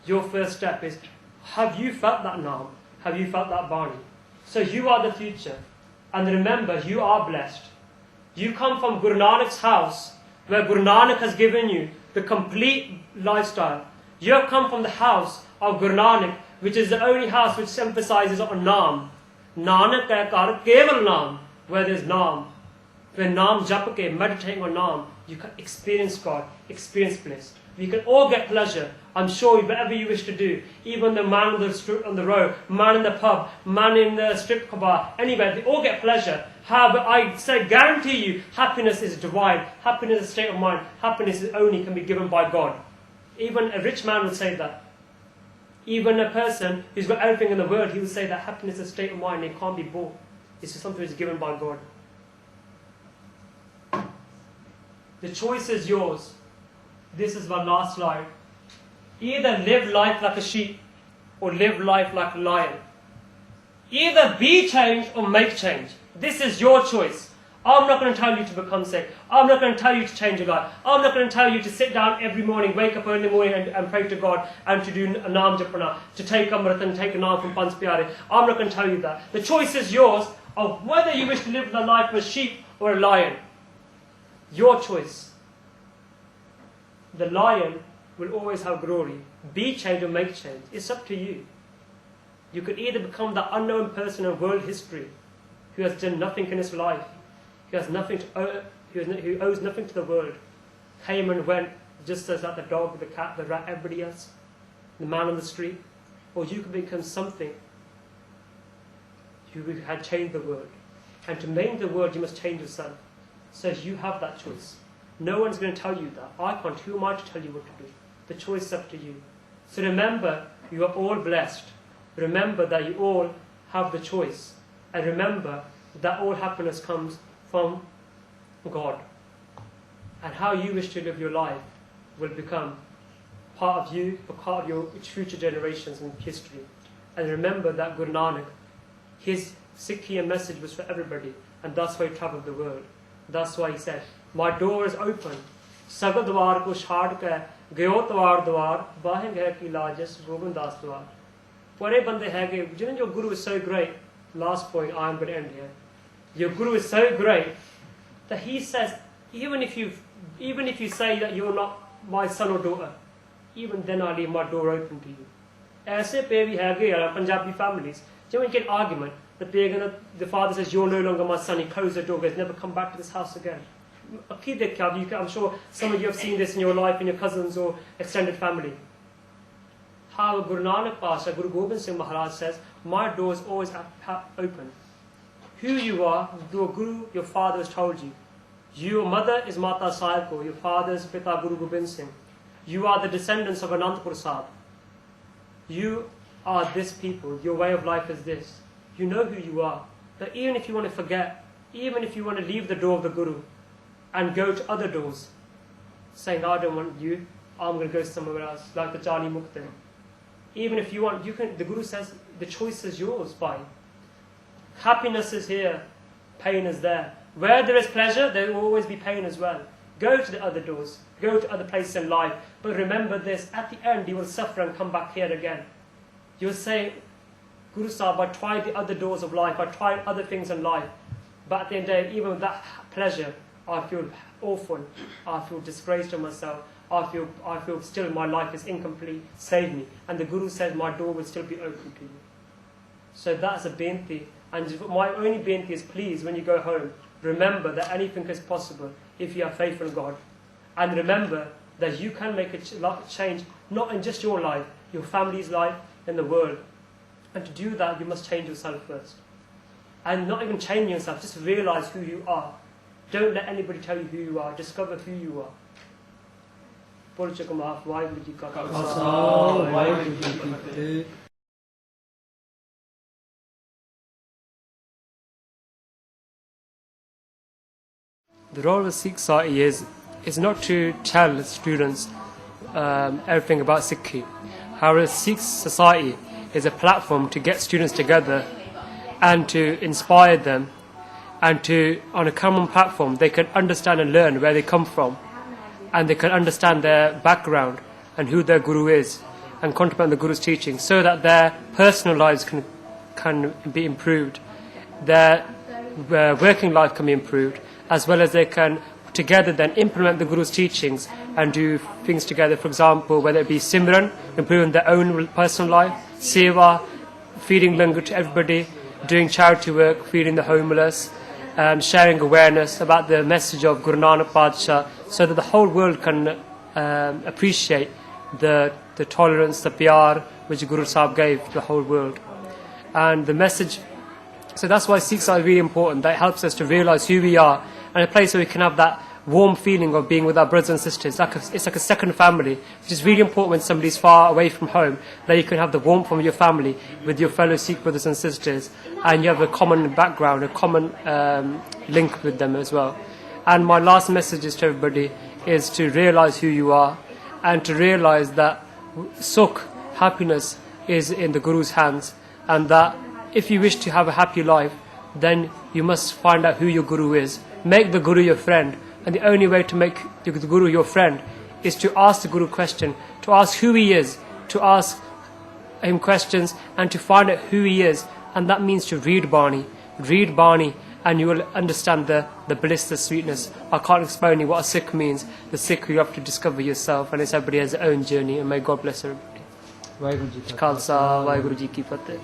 Your first step is, have you felt that naam? Have you felt that Bani? So you are the future. And remember, you are blessed. You come from Guru Nanak's house, where Guru Nanak has given you the complete lifestyle. You have come from the house of Guru Nanak, which is the only house which emphasizes on naam. Nanak ka kar keval naam, where there's naam. When naam jap ke, meditating on naam, you can experience God, experience bliss. We can all get pleasure. I'm sure whatever you wish to do, even the man on the road, man in the pub, man in the strip bar, anywhere, they all get pleasure. However, I say, guarantee you, happiness is divine. Happiness is a state of mind. Happiness only can be given by God. Even a rich man would say that. Even a person who's got everything in the world, he would say that happiness is a state of mind. It can't be bought. It's just something that's given by God. The choice is yours. This is my last slide. Either live life like a sheep or live life like a lion. Either be changed or make change. This is your choice. I'm not going to tell you to become sick. I'm not going to tell you to change your life. I'm not going to tell you to sit down every morning, wake up early morning and pray to God and to do a naam japana, to take amrit and take a naam from Panch Pyare. I'm not going to tell you that. The choice is yours of whether you wish to live the life of a sheep or a lion. Your choice. The lion will always have glory. Be changed or make change. It's up to you. You could either become that unknown person in world history who has done nothing in his life, who has nothing to who owes nothing to the world, came and went just as like the dog, the cat, the rat, everybody else, the man on the street, or you could become something who had changed the world. And to change the world, you must change yourself. So you have that choice. No one's going to tell you that. I can't. Who am I to tell you what to do? The choice is up to you. So remember, you are all blessed. Remember that you all have the choice. And remember that all happiness comes from God. And how you wish to live your life will become part of you, or part of your future generations in history. And remember that Guru Nanak, his Sikhian message was for everybody. And that's why he travelled the world. That's why he said, my door is open. Sagad dwar ko chhad ke gyo twar dwar baheng hai ki lajas Gobind Das dwar. Pare bande haige, you know your Guru is so great. Last point, I'm going to end here. Your Guru is so great that he says, even if you say that you're not my son or daughter, even then I leave my door open to you. Aise pe bhi haige Punjabi families. Do you get an argument? The father says, you're no longer my son. He closes the door, goes, never come back to this house again. I'm sure some of you have seen this in your life, in your cousins or extended family. how Guru Nanak Pasha, Guru Gobind Singh Maharaj says, my door is always open. Who you are, your Guru, your father has told you. Your mother is Mata Sahib Ko, your father is Pita Guru Gobind Singh. You are the descendants of Anandpur Sahib. You are this people, your way of life is this. You know who you are. But even if you want to forget, even if you want to leave the door of the Guru and go to other doors, saying, I don't want you, I'm going to go somewhere else, like the Jani Mukta. Even if you want, you can. The Guru says, the choice is yours, bhai. Happiness is here, pain is there. Where there is pleasure, there will always be pain as well. Go to the other doors, go to other places in life, but remember this, at the end you will suffer and come back here again. You'll say, Guru Sahib, I tried the other doors of life, I tried other things in life, but at the end of the day, even with that pleasure, I feel awful, I feel disgraced to myself, I feel still my life is incomplete, save me. And the Guru says, my door will still be open to you. So that's a binti. And my only binti is, please, when you go home, remember that anything is possible if you have faith in God. And remember that you can make a change, not in just your life, your family's life, in the world. And to do that, you must change yourself first. And not even changing yourself, just realize who you are. Don't let anybody tell you who you are. Discover who you are. The role of Sikh society is not to tell students everything about Sikhi. However, Sikh society is a platform to get students together and to inspire them, and to, on a common platform, they can understand and learn where they come from, and they can understand their background and who their Guru is, and contemplate on the Guru's teaching, so that their personal lives can be improved, their working life can be improved, as well as they can together then implement the Guru's teachings and do things together. For example, whether it be Simran, improving their own personal life, Seva, feeding langar to everybody, doing charity work, feeding the homeless, sharing awareness about the message of Guru Nanak Padshah, so that the whole world can appreciate the tolerance, the pyar which Guru Sahib gave to the whole world. And the message, so that's why Sikhs are really important. That helps us to realize who we are, and a place where we can have that warm feeling of being with our brothers and sisters. It's like a second family, which is really important when somebody's far away from home, that you can have the warmth of your family with your fellow Sikh brothers and sisters, and you have a common background, a common link with them as well. And my last message is to everybody is to realize who you are, and to realize that sukh, happiness, is in the Guru's hands, and that if you wish to have a happy life, then you must find out who your Guru is. Make the Guru your friend. And the only way to make the Guru your friend is to ask the Guru question, to ask who he is, to ask him questions, and to find out who he is. And that means to read Bani, and you will understand the bliss, the sweetness. I can't explain you what a Sikh means. The Sikh, you have to discover yourself, and it's everybody has their own journey, and may God bless everybody. Khalsa, Vaheguru Ji Ki Fateh.